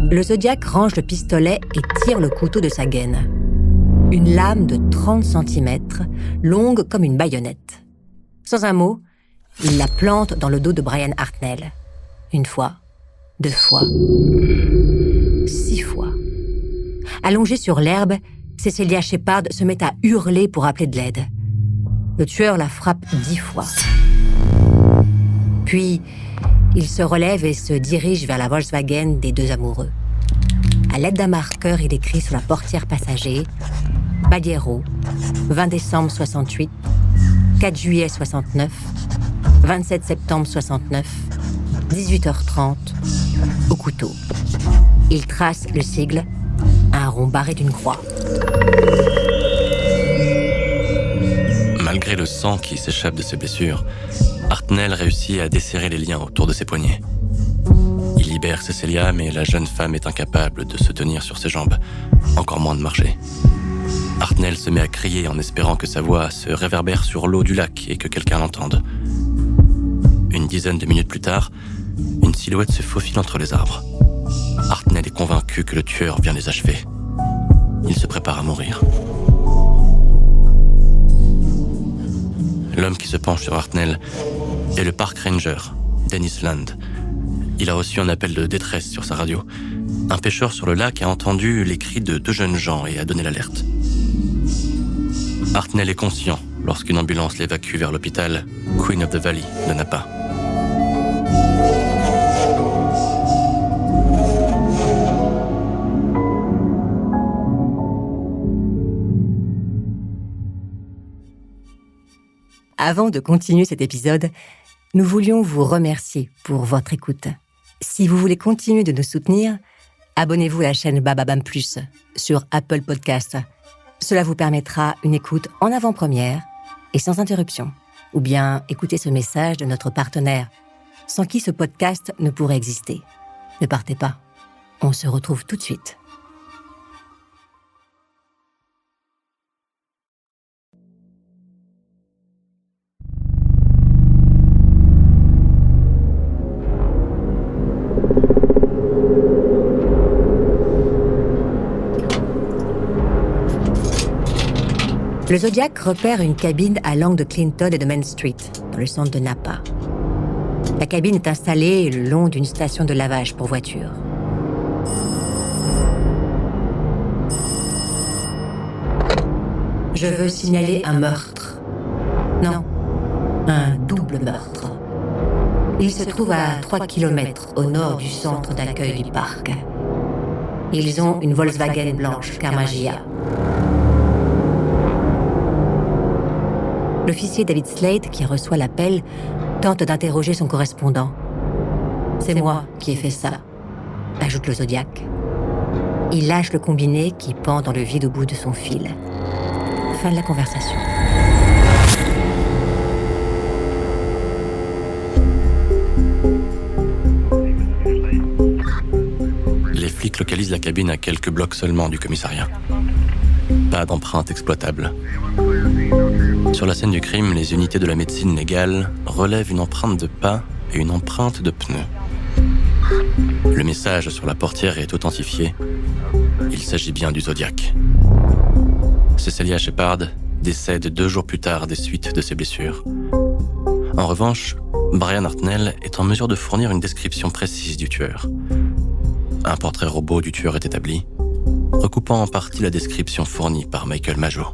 le Zodiac range le pistolet et tire le couteau de sa gaine. Une lame de 30 cm, longue comme une baïonnette. Sans un mot, il la plante dans le dos de Brian Hartnell. 1 fois, 2 fois, 6 fois. Allongée sur l'herbe, Cecilia Shepard se met à hurler pour appeler de l'aide. Le tueur la frappe 10 fois. Puis, il se relève et se dirige vers la Volkswagen des 2 amoureux. À l'aide d'un marqueur, il écrit sur la portière passager « Bagliero, 20 décembre 68, 4 juillet 69, 27 septembre 69, 18h30, au couteau. » Il trace le sigle, un rond barré d'une croix. Malgré le sang qui s'échappe de ses blessures, Hartnell réussit à desserrer les liens autour de ses poignets. Il libère Cecilia, mais la jeune femme est incapable de se tenir sur ses jambes, encore moins de marcher. Hartnell se met à crier en espérant que sa voix se réverbère sur l'eau du lac et que quelqu'un l'entende. Une dizaine de minutes plus tard, une silhouette se faufile entre les arbres. Hartnell est convaincu que le tueur vient les achever. Il se prépare à mourir. L'homme qui se penche sur Hartnell est le park ranger, Dennis Land. Il a reçu un appel de détresse sur sa radio. Un pêcheur sur le lac a entendu les cris de 2 jeunes gens et a donné l'alerte. Hartnell est conscient lorsqu'une ambulance l'évacue vers l'hôpital Queen of the Valley de Napa. Avant de continuer cet épisode, nous voulions vous remercier pour votre écoute. Si vous voulez continuer de nous soutenir, abonnez-vous à la chaîne Bababam Plus sur Apple Podcasts. Cela vous permettra une écoute en avant-première et sans interruption. Ou bien écoutez ce message de notre partenaire, sans qui ce podcast ne pourrait exister. Ne partez pas, on se retrouve tout de suite. Le Zodiac repère une cabine à l'angle de Clinton et de Main Street, dans le centre de Napa. La cabine est installée le long d'une station de lavage pour voitures. Je veux signaler un meurtre. Non, un double meurtre. Il se trouve à 3 km au nord du centre d'accueil du parc. Ils ont une Volkswagen blanche Carmagia. L'officier David Slade, qui reçoit l'appel, tente d'interroger son correspondant. « C'est moi qui ai fait ça », ajoute le Zodiac. Il lâche le combiné qui pend dans le vide au bout de son fil. Fin de la conversation. Les flics localisent la cabine à quelques blocs seulement du commissariat. Pas d'empreinte exploitable. Sur la scène du crime, les unités de la médecine légale relèvent une empreinte de pas et une empreinte de pneu. Le message sur la portière est authentifié. Il s'agit bien du Zodiac. Cecilia Shepard décède 2 jours plus tard des suites de ses blessures. En revanche, Brian Hartnell est en mesure de fournir une description précise du tueur. Un portrait robot du tueur est établi, recoupant en partie la description fournie par Michael Mageau.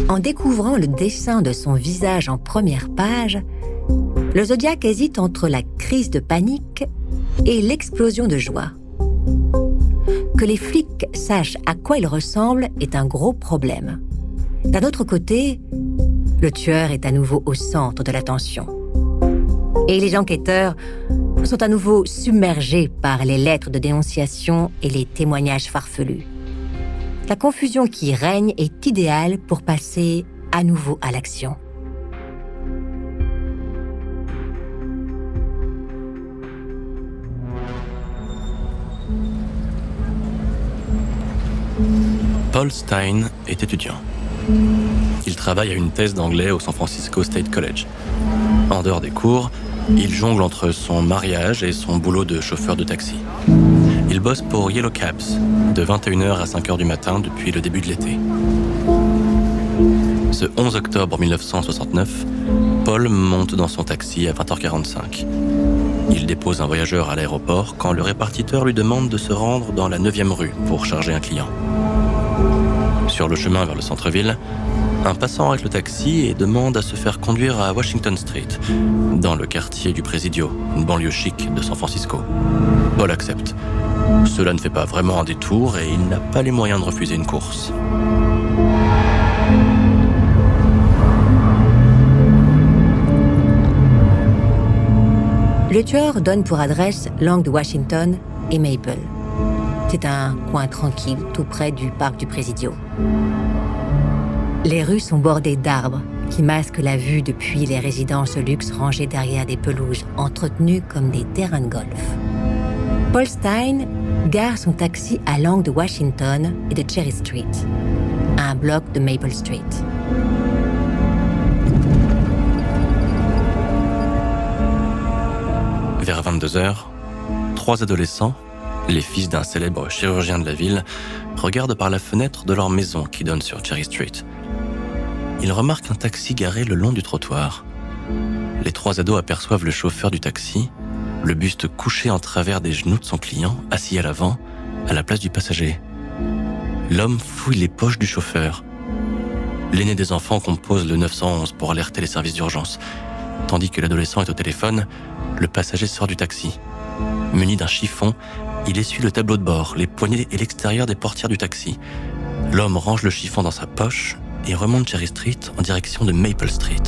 En découvrant le dessin de son visage en première page, le Zodiac hésite entre la crise de panique et l'explosion de joie. Que les flics sachent à quoi il ressemble est un gros problème. D'un autre côté, le tueur est à nouveau au centre de l'attention. Et les enquêteurs sont à nouveau submergés par les lettres de dénonciation et les témoignages farfelus. La confusion qui règne est idéale pour passer à nouveau à l'action. Paul Stine est étudiant. Il travaille à une thèse d'anglais au San Francisco State College. En dehors des cours, il jongle entre son mariage et son boulot de chauffeur de taxi. Il bosse pour Yellow Cabs, de 21h à 5h du matin depuis le début de l'été. Ce 11 octobre 1969, Paul monte dans son taxi à 20h45. Il dépose un voyageur à l'aéroport quand le répartiteur lui demande de se rendre dans la 9e rue pour charger un client. Sur le chemin vers le centre-ville, un passant arrête le taxi et demande à se faire conduire à Washington Street, dans le quartier du Presidio, une banlieue chic de San Francisco. Paul accepte. Cela ne fait pas vraiment un détour et il n'a pas les moyens de refuser une course. Le tueur donne pour adresse l'angle de Washington et Maple. C'est un coin tranquille, tout près du parc du Presidio. Les rues sont bordées d'arbres qui masquent la vue depuis les résidences de luxe rangées derrière des pelouses entretenues comme des terrains de golf. Paul Stine gare son taxi à l'angle de Washington et de Cherry Street, un bloc de Maple Street. Vers 22h, 3 adolescents, les fils d'un célèbre chirurgien de la ville, regardent par la fenêtre de leur maison qui donne sur Cherry Street. Ils remarquent un taxi garé le long du trottoir. Les 3 ados aperçoivent le chauffeur du taxi, le buste couché en travers des genoux de son client, assis à l'avant, à la place du passager. L'homme fouille les poches du chauffeur. L'aîné des enfants compose le 911 pour alerter les services d'urgence. Tandis que l'adolescent est au téléphone, le passager sort du taxi. Muni d'un chiffon, il essuie le tableau de bord, les poignées et l'extérieur des portières du taxi. L'homme range le chiffon dans sa poche et remonte Cherry Street en direction de Maple Street.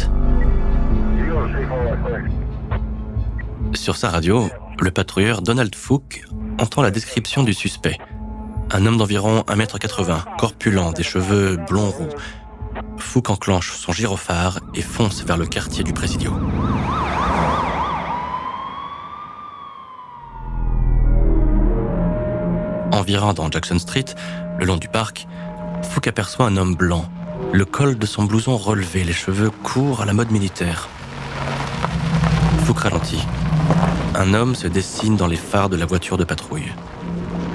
Sur sa radio, le patrouilleur Donald Fooke entend la description du suspect. Un homme d'environ 1m80, corpulent, des cheveux blonds roux. Fooke enclenche son gyrophare et fonce vers le quartier du Presidio. Environ dans Jackson Street, le long du parc, Fooke aperçoit un homme blanc, le col de son blouson relevé, les cheveux courts à la mode militaire. Fooke ralentit. Un homme se dessine dans les phares de la voiture de patrouille.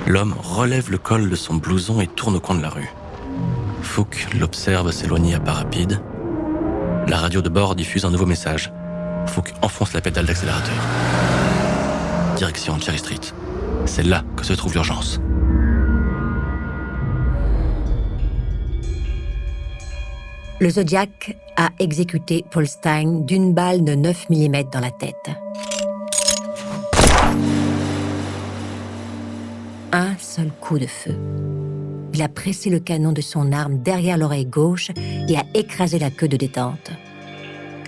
L'homme relève le col de son blouson et tourne au coin de la rue. Fooke l'observe s'éloigner à pas rapide. La radio de bord diffuse un nouveau message. Fooke enfonce la pédale d'accélérateur. Direction Cherry Street. C'est là que se trouve l'urgence. Le Zodiac a exécuté Paul Stine d'une balle de 9 mm dans la tête. Un seul coup de feu. Il a pressé le canon de son arme derrière l'oreille gauche et a écrasé la queue de détente.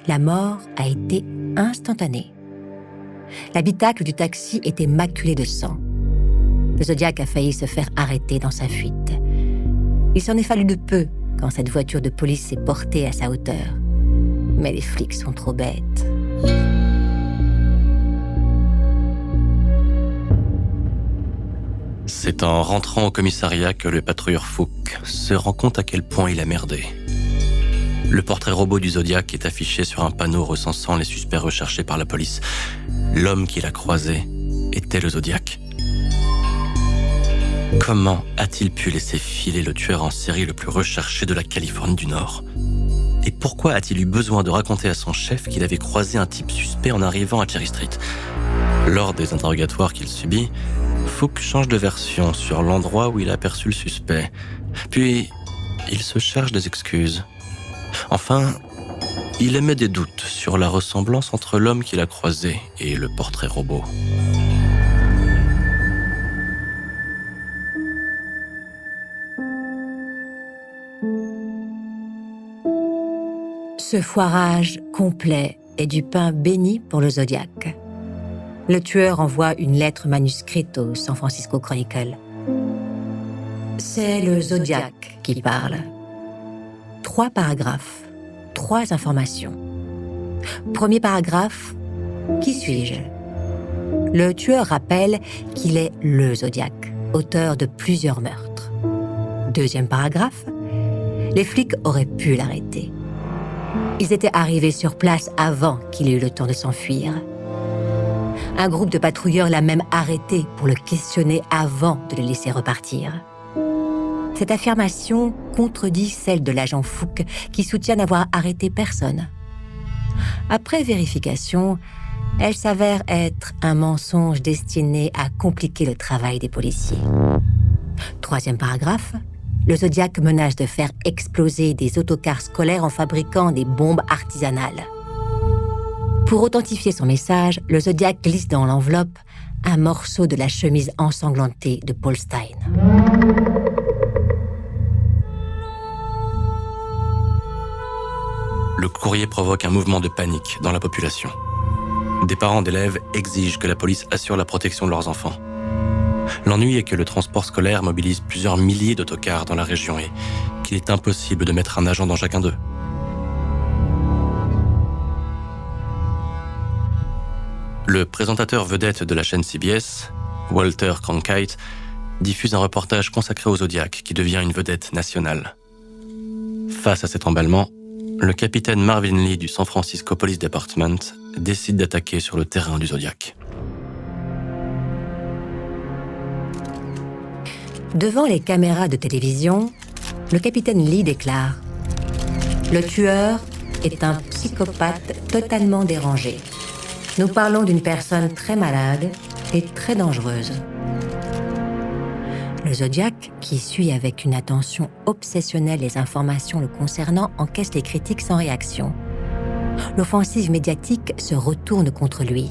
La mort a été instantanée. L'habitacle du taxi était maculé de sang. Le Zodiac a failli se faire arrêter dans sa fuite. Il s'en est fallu de peu quand cette voiture de police s'est portée à sa hauteur. Mais les flics sont trop bêtes. C'est en rentrant au commissariat que le patrouilleur Fooke se rend compte à quel point il a merdé. Le portrait robot du Zodiac est affiché sur un panneau recensant les suspects recherchés par la police. L'homme qu'il a croisé était le Zodiac. Comment a-t-il pu laisser filer le tueur en série le plus recherché de la Californie du Nord ? Et pourquoi a-t-il eu besoin de raconter à son chef qu'il avait croisé un type suspect en arrivant à Cherry Street ? Lors des interrogatoires qu'il subit, Fook change de version sur l'endroit où il a aperçu le suspect. Puis, il se cherche des excuses. Enfin, il émet des doutes sur la ressemblance entre l'homme qu'il a croisé et le portrait robot. Ce foirage complet est du pain béni pour le Zodiac. Le tueur envoie une lettre manuscrite au San Francisco Chronicle. C'est le Zodiac qui parle. 3 paragraphes, 3 informations. Premier paragraphe, qui suis-je ? Le tueur rappelle qu'il est le Zodiac, auteur de plusieurs meurtres. Deuxième paragraphe, les flics auraient pu l'arrêter. Ils étaient arrivés sur place avant qu'il ait eu le temps de s'enfuir. Un groupe de patrouilleurs l'a même arrêté pour le questionner avant de le laisser repartir. Cette affirmation contredit celle de l'agent Fook qui soutient n'avoir arrêté personne. Après vérification, elle s'avère être un mensonge destiné à compliquer le travail des policiers. Troisième paragraphe, le Zodiac menace de faire exploser des autocars scolaires en fabriquant des bombes artisanales. Pour authentifier son message, le Zodiac glisse dans l'enveloppe un morceau de la chemise ensanglantée de Paul Stein. Le courrier provoque un mouvement de panique dans la population. Des parents d'élèves exigent que la police assure la protection de leurs enfants. L'ennui est que le transport scolaire mobilise plusieurs milliers d'autocars dans la région et qu'il est impossible de mettre un agent dans chacun d'eux. Le présentateur vedette de la chaîne CBS, Walter Cronkite, diffuse un reportage consacré au Zodiac qui devient une vedette nationale. Face à cet emballement, le capitaine Marvin Lee du San Francisco Police Department décide d'attaquer sur le terrain du Zodiac. Devant les caméras de télévision, le capitaine Lee déclare « Le tueur est un psychopathe totalement dérangé. Nous parlons d'une personne très malade et très dangereuse. » Le Zodiac, qui suit avec une attention obsessionnelle les informations le concernant, encaisse les critiques sans réaction. L'offensive médiatique se retourne contre lui.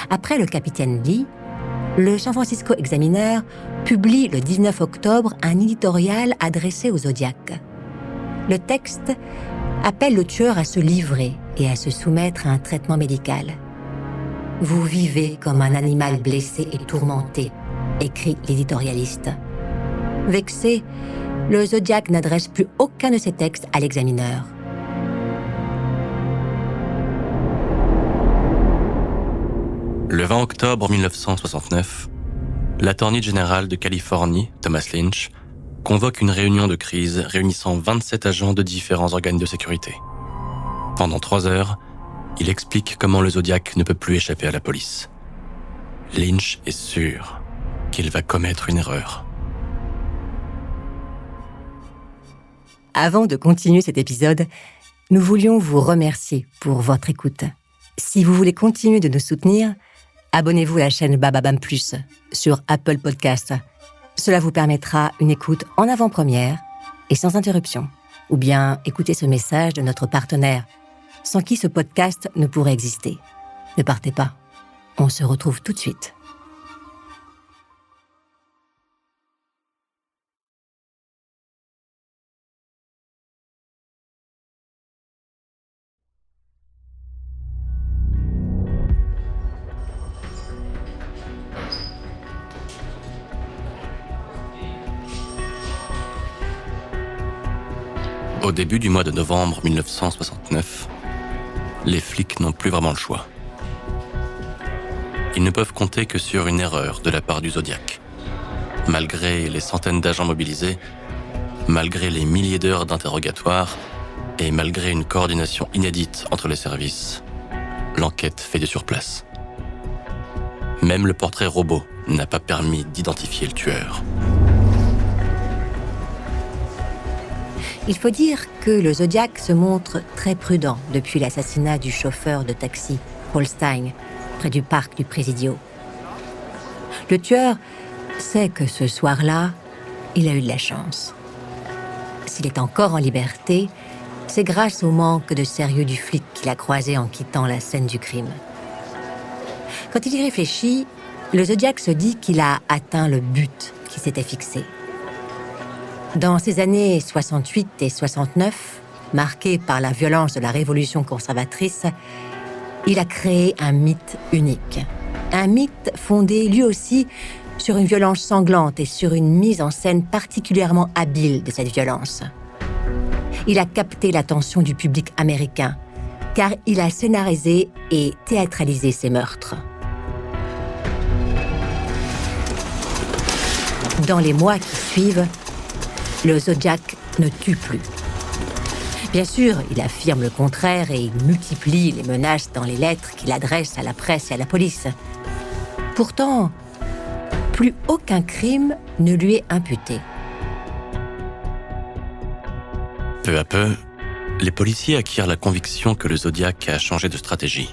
Après le capitaine Lee, le San Francisco Examiner publie le 19 octobre un éditorial adressé au Zodiac. Le texte appelle le tueur à se livrer et à se soumettre à un traitement médical. « Vous vivez comme un animal blessé et tourmenté », écrit l'éditorialiste. Vexé, le Zodiac n'adresse plus aucun de ses textes à l'Examiner. Le 20 octobre 1969, l'attorney général de Californie, Thomas Lynch, convoque une réunion de crise réunissant 27 agents de différents organes de sécurité. Pendant 3 heures, il explique comment le Zodiac ne peut plus échapper à la police. Lynch est sûr qu'il va commettre une erreur. Avant de continuer cet épisode, nous voulions vous remercier pour votre écoute. Si vous voulez continuer de nous soutenir, abonnez-vous à la chaîne Bababam Plus sur Apple Podcasts. Cela vous permettra une écoute en avant-première et sans interruption. Ou bien écoutez ce message de notre partenaire, sans qui ce podcast ne pourrait exister. Ne partez pas, on se retrouve tout de suite. Au début du mois de novembre 1969, les flics n'ont plus vraiment le choix. Ils ne peuvent compter que sur une erreur de la part du Zodiac. Malgré les centaines d'agents mobilisés, malgré les milliers d'heures d'interrogatoire Et malgré une coordination inédite entre les services, l'enquête fait du surplace. Même le portrait robot n'a pas permis d'identifier le tueur. Il faut dire que le Zodiac se montre très prudent depuis l'assassinat du chauffeur de taxi, Paul Stein, près du parc du Presidio. Le tueur sait que ce soir-là, il a eu de la chance. S'il est encore en liberté, c'est grâce au manque de sérieux du flic qu'il a croisé en quittant la scène du crime. Quand il y réfléchit, le Zodiac se dit qu'il a atteint le but qu'il s'était fixé. Dans ces années 68 et 69, marquées par la violence de la révolution conservatrice, il a créé un mythe unique. Un mythe fondé lui aussi sur une violence sanglante et sur une mise en scène particulièrement habile de cette violence. Il a capté l'attention du public américain, car il a scénarisé et théâtralisé ses meurtres. Dans les mois qui suivent, le Zodiac ne tue plus. Bien sûr, il affirme le contraire et il multiplie les menaces dans les lettres qu'il adresse à la presse et à la police. Pourtant, plus aucun crime ne lui est imputé. Peu à peu, les policiers acquièrent la conviction que le Zodiac a changé de stratégie.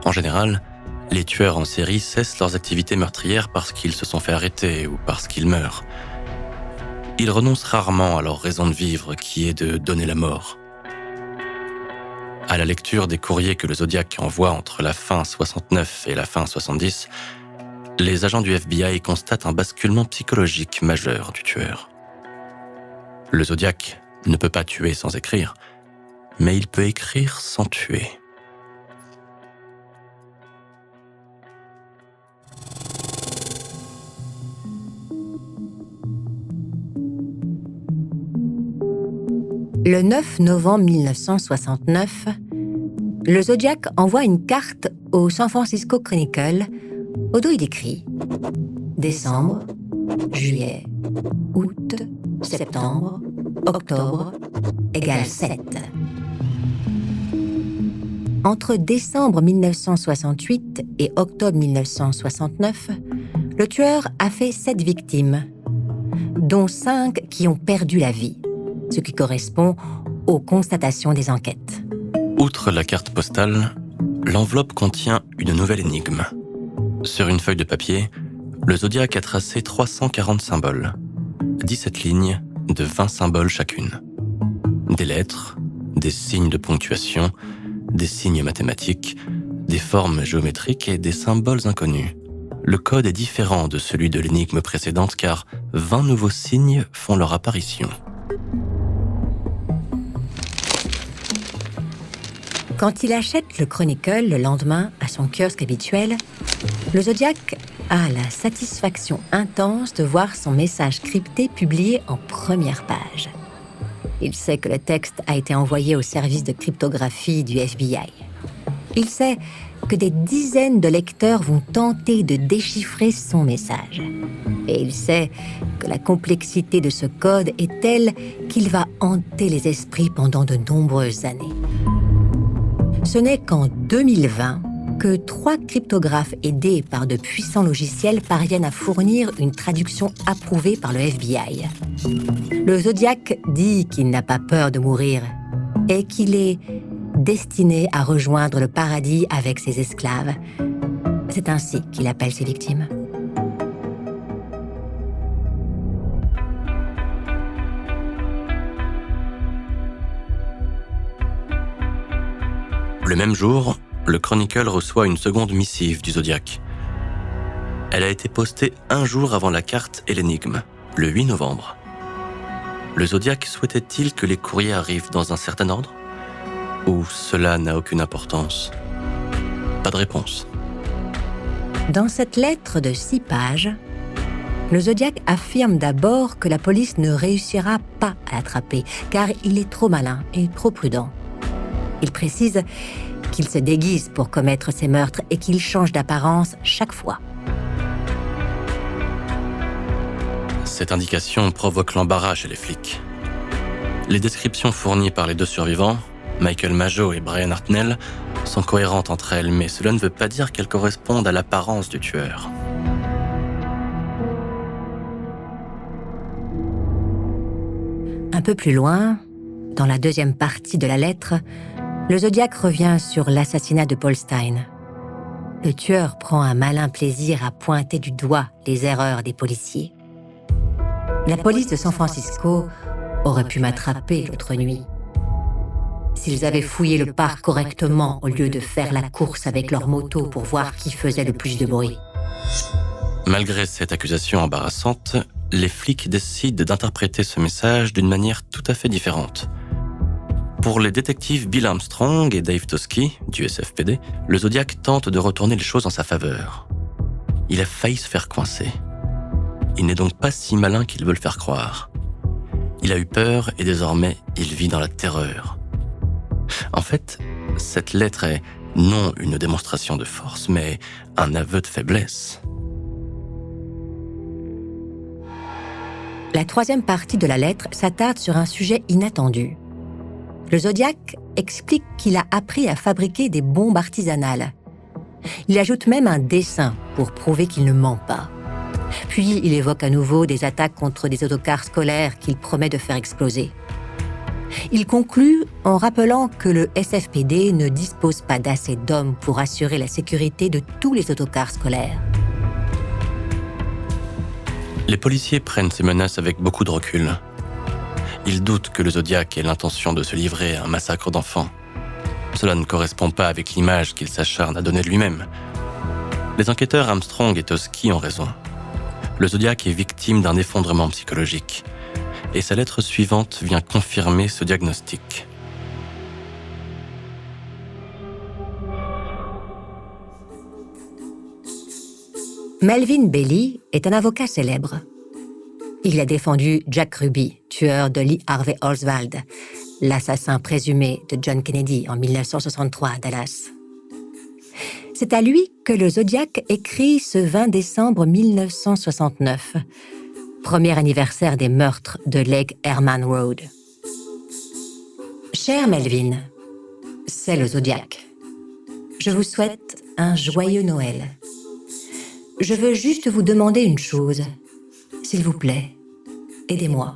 En général, les tueurs en série cessent leurs activités meurtrières parce qu'ils se sont fait arrêter ou parce qu'ils meurent. Ils renoncent rarement à leur raison de vivre, qui est de donner la mort. À la lecture des courriers que le Zodiac envoie entre la fin 69 et la fin 70, les agents du FBI constatent un basculement psychologique majeur du tueur. Le Zodiac ne peut pas tuer sans écrire, mais il peut écrire sans tuer. Le 9 novembre 1969, le Zodiac envoie une carte au San Francisco Chronicle. Au dos, il écrit « Décembre, juillet, août, septembre, octobre, égale 7 ». Entre décembre 1968 et octobre 1969, le tueur a fait 7 victimes, dont 5 qui ont perdu la vie, ce qui correspond aux constatations des enquêtes. Outre la carte postale, l'enveloppe contient une nouvelle énigme. Sur une feuille de papier, le Zodiac a tracé 340 symboles, 17 lignes de 20 symboles chacune. Des lettres, des signes de ponctuation, des signes mathématiques, des formes géométriques et des symboles inconnus. Le code est différent de celui de l'énigme précédente car 20 nouveaux signes font leur apparition. Quand il achète le Chronicle le lendemain à son kiosque habituel, le Zodiac a la satisfaction intense de voir son message crypté publié en première page. Il sait que le texte a été envoyé au service de cryptographie du FBI. Il sait que des dizaines de lecteurs vont tenter de déchiffrer son message. Et il sait que la complexité de ce code est telle qu'il va hanter les esprits pendant de nombreuses années. Ce n'est qu'en 2020 que 3 cryptographes aidés par de puissants logiciels parviennent à fournir une traduction approuvée par le FBI. Le Zodiac dit qu'il n'a pas peur de mourir et qu'il est destiné à rejoindre le paradis avec ses esclaves. C'est ainsi qu'il appelle ses victimes. Le même jour, le Chronicle reçoit une seconde missive du Zodiac. Elle a été postée un jour avant la carte et l'énigme, le 8 novembre. Le Zodiac souhaitait-il que les courriers arrivent dans un certain ordre ? Ou cela n'a aucune importance ? Pas de réponse. Dans cette lettre de 6 pages, le Zodiac affirme d'abord que la police ne réussira pas à l'attraper, car il est trop malin et trop prudent. Il précise qu'il se déguise pour commettre ses meurtres et qu'il change d'apparence chaque fois. Cette indication provoque l'embarras chez les flics. Les descriptions fournies par les deux survivants, Michael Mageau et Brian Hartnell, sont cohérentes entre elles, mais cela ne veut pas dire qu'elles correspondent à l'apparence du tueur. Un peu plus loin, dans la deuxième partie de la lettre, le Zodiac revient sur l'assassinat de Paul Stine. Le tueur prend un malin plaisir à pointer du doigt les erreurs des policiers. La police de San Francisco aurait pu m'attraper l'autre nuit. S'ils avaient fouillé le parc correctement au lieu de faire la course avec leur moto pour voir qui faisait le plus de bruit. Malgré cette accusation embarrassante, les flics décident d'interpréter ce message d'une manière tout à fait différente. Pour les détectives Bill Armstrong et Dave Toschi, du SFPD, le Zodiac tente de retourner les choses en sa faveur. Il a failli se faire coincer. Il n'est donc pas si malin qu'ils veulent faire croire. Il a eu peur et désormais, il vit dans la terreur. En fait, cette lettre est non une démonstration de force, mais un aveu de faiblesse. La troisième partie de la lettre s'attarde sur un sujet inattendu. Le Zodiac explique qu'il a appris à fabriquer des bombes artisanales. Il ajoute même un dessin pour prouver qu'il ne ment pas. Puis il évoque à nouveau des attaques contre des autocars scolaires qu'il promet de faire exploser. Il conclut en rappelant que le SFPD ne dispose pas d'assez d'hommes pour assurer la sécurité de tous les autocars scolaires. Les policiers prennent ces menaces avec beaucoup de recul. Ils doutent que le Zodiac ait l'intention de se livrer à un massacre d'enfants. Cela ne correspond pas avec l'image qu'il s'acharne à donner de lui-même. Les enquêteurs Armstrong et Toschi ont raison. Le Zodiac est victime d'un effondrement psychologique. Et sa lettre suivante vient confirmer ce diagnostic. Melvin Bailey est un avocat célèbre. Il a défendu Jack Ruby, tueur de Lee Harvey Oswald, l'assassin présumé de John Kennedy en 1963 à Dallas. C'est à lui que le Zodiac écrit ce 20 décembre 1969, premier anniversaire des meurtres de Lake Herman Road. Cher Melvin, c'est le Zodiac. Je vous souhaite un joyeux Noël. Je veux juste vous demander une chose. S'il vous plaît, aidez-moi.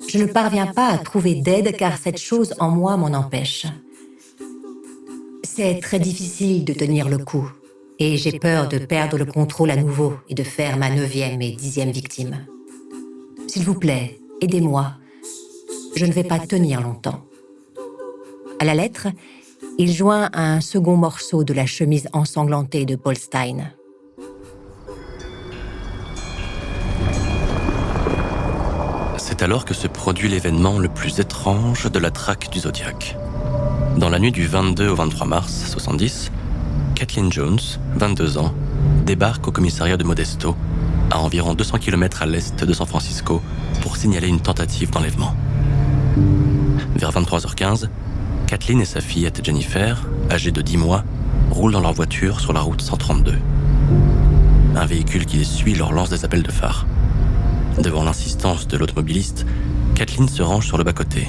Je ne parviens pas à trouver d'aide car cette chose en moi m'en empêche. C'est très difficile de tenir le coup et j'ai peur de perdre le contrôle à nouveau et de faire ma 9e et 10e victime. S'il vous plaît, aidez-moi. Je ne vais pas tenir longtemps. À la lettre, il joint un second morceau de la chemise ensanglantée de Paul Stine. C'est alors que se produit l'événement le plus étrange de la traque du Zodiac. Dans la nuit du 22 au 23 mars 70, Kathleen Jones, 22 ans, débarque au commissariat de Modesto, à environ 200 km à l'est de San Francisco, pour signaler une tentative d'enlèvement. Vers 23h15, Kathleen et sa fillette Jennifer, âgée de 10 mois, roulent dans leur voiture sur la route 132. Un véhicule qui les suit leur lance des appels de phare. Devant l'insistance de l'automobiliste, Kathleen se range sur le bas-côté.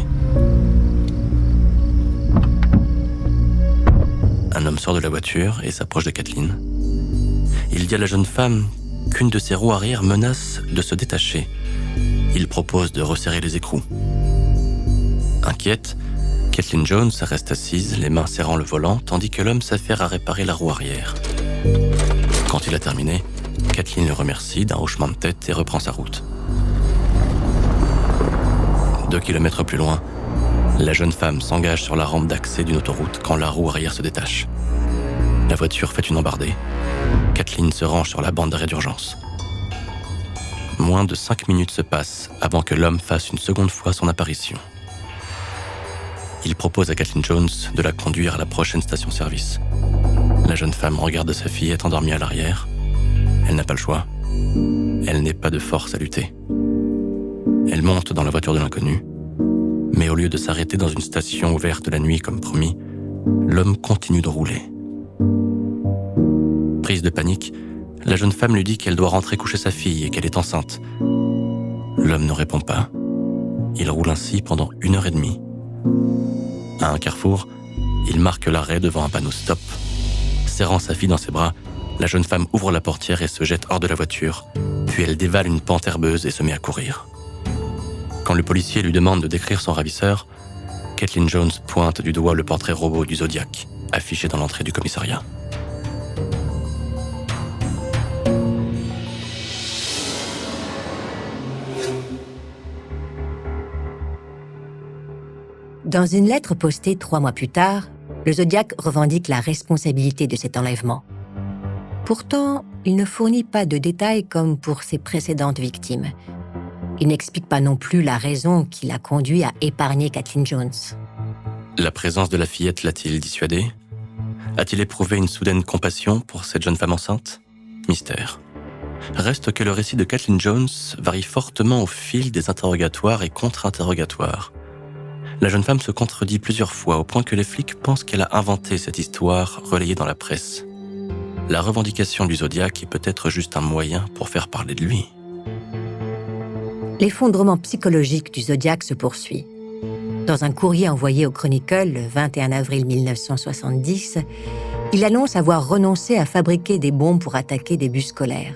Un homme sort de la voiture et s'approche de Kathleen. Il dit à la jeune femme qu'une de ses roues arrière menace de se détacher. Il propose de resserrer les écrous. Inquiète, Kathleen Jones reste assise, les mains serrant le volant, tandis que l'homme s'affaire à réparer la roue arrière. Quand il a terminé, Kathleen le remercie d'un hochement de tête et reprend sa route. 2 kilomètres plus loin, la jeune femme s'engage sur la rampe d'accès d'une autoroute quand la roue arrière se détache. La voiture fait une embardée. Kathleen se range sur la bande d'arrêt d'urgence. Moins de 5 minutes se passent avant que l'homme fasse une seconde fois son apparition. Il propose à Kathleen Jones de la conduire à la prochaine station-service. La jeune femme regarde sa fillette endormie à l'arrière. Elle n'a pas le choix. Elle n'est pas de force à lutter. Elle monte dans la voiture de l'inconnu. Mais au lieu de s'arrêter dans une station ouverte la nuit comme promis, l'homme continue de rouler. Prise de panique, la jeune femme lui dit qu'elle doit rentrer coucher sa fille et qu'elle est enceinte. L'homme ne répond pas. Il roule ainsi pendant 1h30. À un carrefour, il marque l'arrêt devant un panneau stop. Serrant sa fille dans ses bras, la jeune femme ouvre la portière et se jette hors de la voiture, puis elle dévale une pente herbeuse et se met à courir. Quand le policier lui demande de décrire son ravisseur, Caitlin Jones pointe du doigt le portrait robot du Zodiac, affiché dans l'entrée du commissariat. Dans une lettre postée 3 mois plus tard, le Zodiac revendique la responsabilité de cet enlèvement. Pourtant, il ne fournit pas de détails comme pour ses précédentes victimes. Il n'explique pas non plus la raison qui l'a conduit à épargner Caitlin Jones. La présence de la fillette l'a-t-il dissuadé? A-t-il éprouvé une soudaine compassion pour cette jeune femme enceinte? Mystère. Reste que le récit de Caitlin Jones varie fortement au fil des interrogatoires et contre-interrogatoires. La jeune femme se contredit plusieurs fois au point que les flics pensent qu'elle a inventé cette histoire relayée dans la presse. La revendication du Zodiac est peut-être juste un moyen pour faire parler de lui. L'effondrement psychologique du Zodiac se poursuit. Dans un courrier envoyé au Chronicle le 21 avril 1970, il annonce avoir renoncé à fabriquer des bombes pour attaquer des bus scolaires.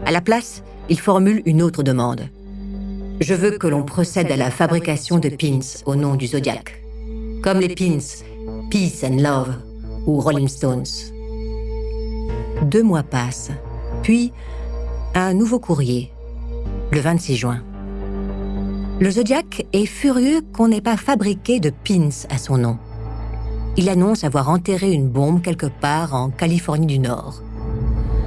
À la place, il formule une autre demande. « Je veux que l'on procède à la fabrication de pins au nom du Zodiac, comme les pins Peace and Love ou Rolling Stones. » 2 mois passent, puis un nouveau courrier, le 26 juin. Le Zodiac est furieux qu'on n'ait pas fabriqué de pins à son nom. Il annonce avoir enterré une bombe quelque part en Californie du Nord.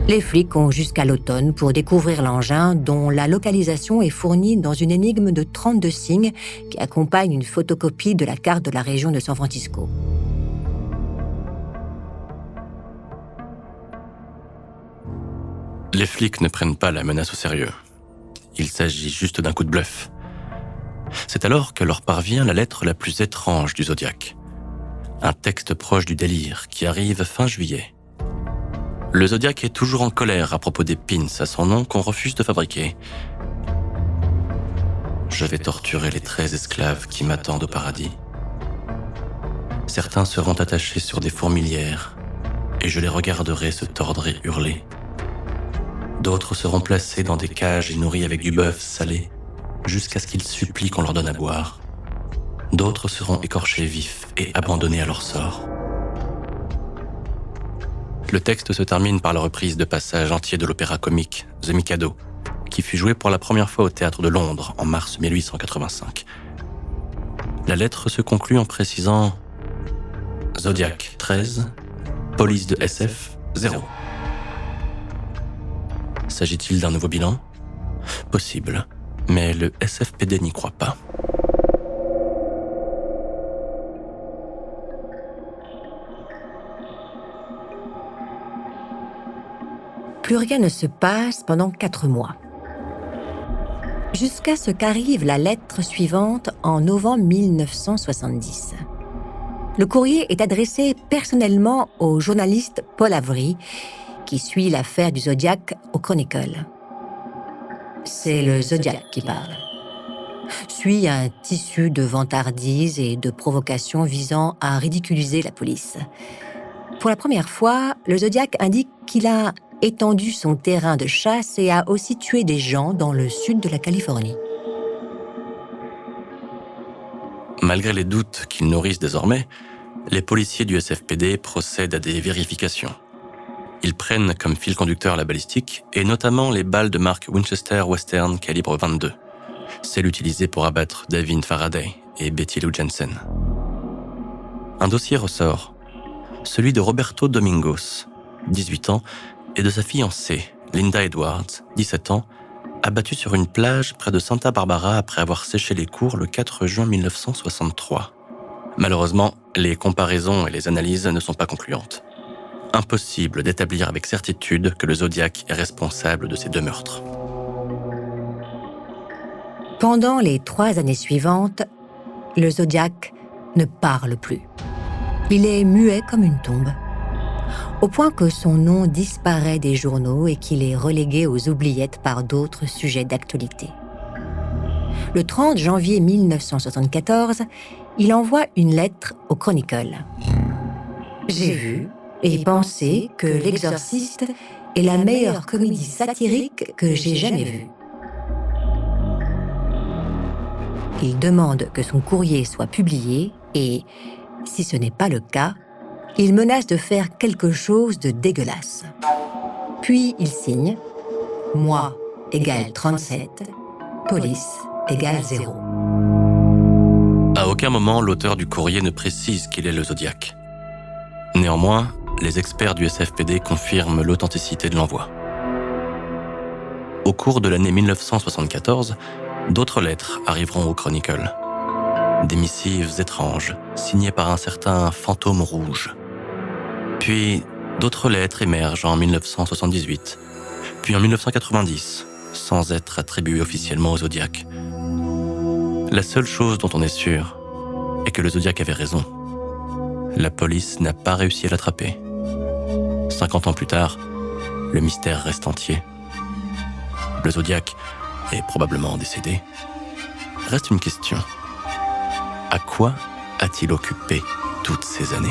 Les flics ont jusqu'à l'automne pour découvrir l'engin dont la localisation est fournie dans une énigme de 32 signes qui accompagne une photocopie de la carte de la région de San Francisco. Les flics ne prennent pas la menace au sérieux. Il s'agit juste d'un coup de bluff. C'est alors que leur parvient la lettre la plus étrange du Zodiac. Un texte proche du délire qui arrive fin juillet. Le Zodiac est toujours en colère à propos des pins à son nom qu'on refuse de fabriquer. Je vais torturer les 13 esclaves qui m'attendent au paradis. Certains seront attachés sur des fourmilières et je les regarderai se tordre et hurler. D'autres seront placés dans des cages et nourris avec du bœuf salé jusqu'à ce qu'ils supplient qu'on leur donne à boire. D'autres seront écorchés vifs et abandonnés à leur sort. Le texte se termine par la reprise de passages entiers de l'opéra comique The Mikado, qui fut joué pour la première fois au Théâtre de Londres en mars 1885. La lettre se conclut en précisant « Zodiac 13, police de SF 0 ». S'agit-il d'un nouveau bilan? Possible, mais le SFPD n'y croit pas. Plus rien ne se passe pendant 4 mois. Jusqu'à ce qu'arrive la lettre suivante en novembre 1970. Le courrier est adressé personnellement au journaliste Paul Avery, qui suit l'affaire du Zodiac au Chronicle. C'est le Zodiac qui parle. Suit un tissu de vantardises et de provocations visant à ridiculiser la police. Pour la première fois, le Zodiac indique qu'il a étendu son terrain de chasse et a aussi tué des gens dans le sud de la Californie. Malgré les doutes qu'ils nourrissent désormais, les policiers du SFPD procèdent à des vérifications. Ils prennent comme fil conducteur la balistique et notamment les balles de marque Winchester Western calibre 22, celles utilisées pour abattre David Faraday et Betty Lou Jensen. Un dossier ressort, celui de Roberto Domingos, 18 ans, et de sa fiancée, Linda Edwards, 17 ans, abattue sur une plage près de Santa Barbara après avoir séché les cours le 4 juin 1963. Malheureusement, les comparaisons et les analyses ne sont pas concluantes. Impossible d'établir avec certitude que le Zodiac est responsable de ces 2 meurtres. Pendant les 3 années suivantes, le Zodiac ne parle plus. Il est muet comme une tombe, au point que son nom disparaît des journaux et qu'il est relégué aux oubliettes par d'autres sujets d'actualité. Le 30 janvier 1974, il envoie une lettre au Chronicle. « J'ai vu et pensé que L'Exorciste est la meilleure comédie satirique que j'ai jamais vue. » Il demande que son courrier soit publié et, si ce n'est pas le cas, il menace de faire quelque chose de dégueulasse. Puis il signe « Moi égale 37, police égale 0 ». À aucun moment, l'auteur du courrier ne précise qu'il est le Zodiac. Néanmoins, les experts du SFPD confirment l'authenticité de l'envoi. Au cours de l'année 1974, d'autres lettres arriveront au Chronicle. Des missives étranges, signées par un certain Fantôme Rouge. Puis, d'autres lettres émergent en 1978, puis en 1990, sans être attribuées officiellement au Zodiac. La seule chose dont on est sûr est que le Zodiac avait raison. La police n'a pas réussi à l'attraper. 50 ans plus tard, le mystère reste entier. Le Zodiac est probablement décédé. Reste une question. À quoi a-t-il occupé toutes ces années ?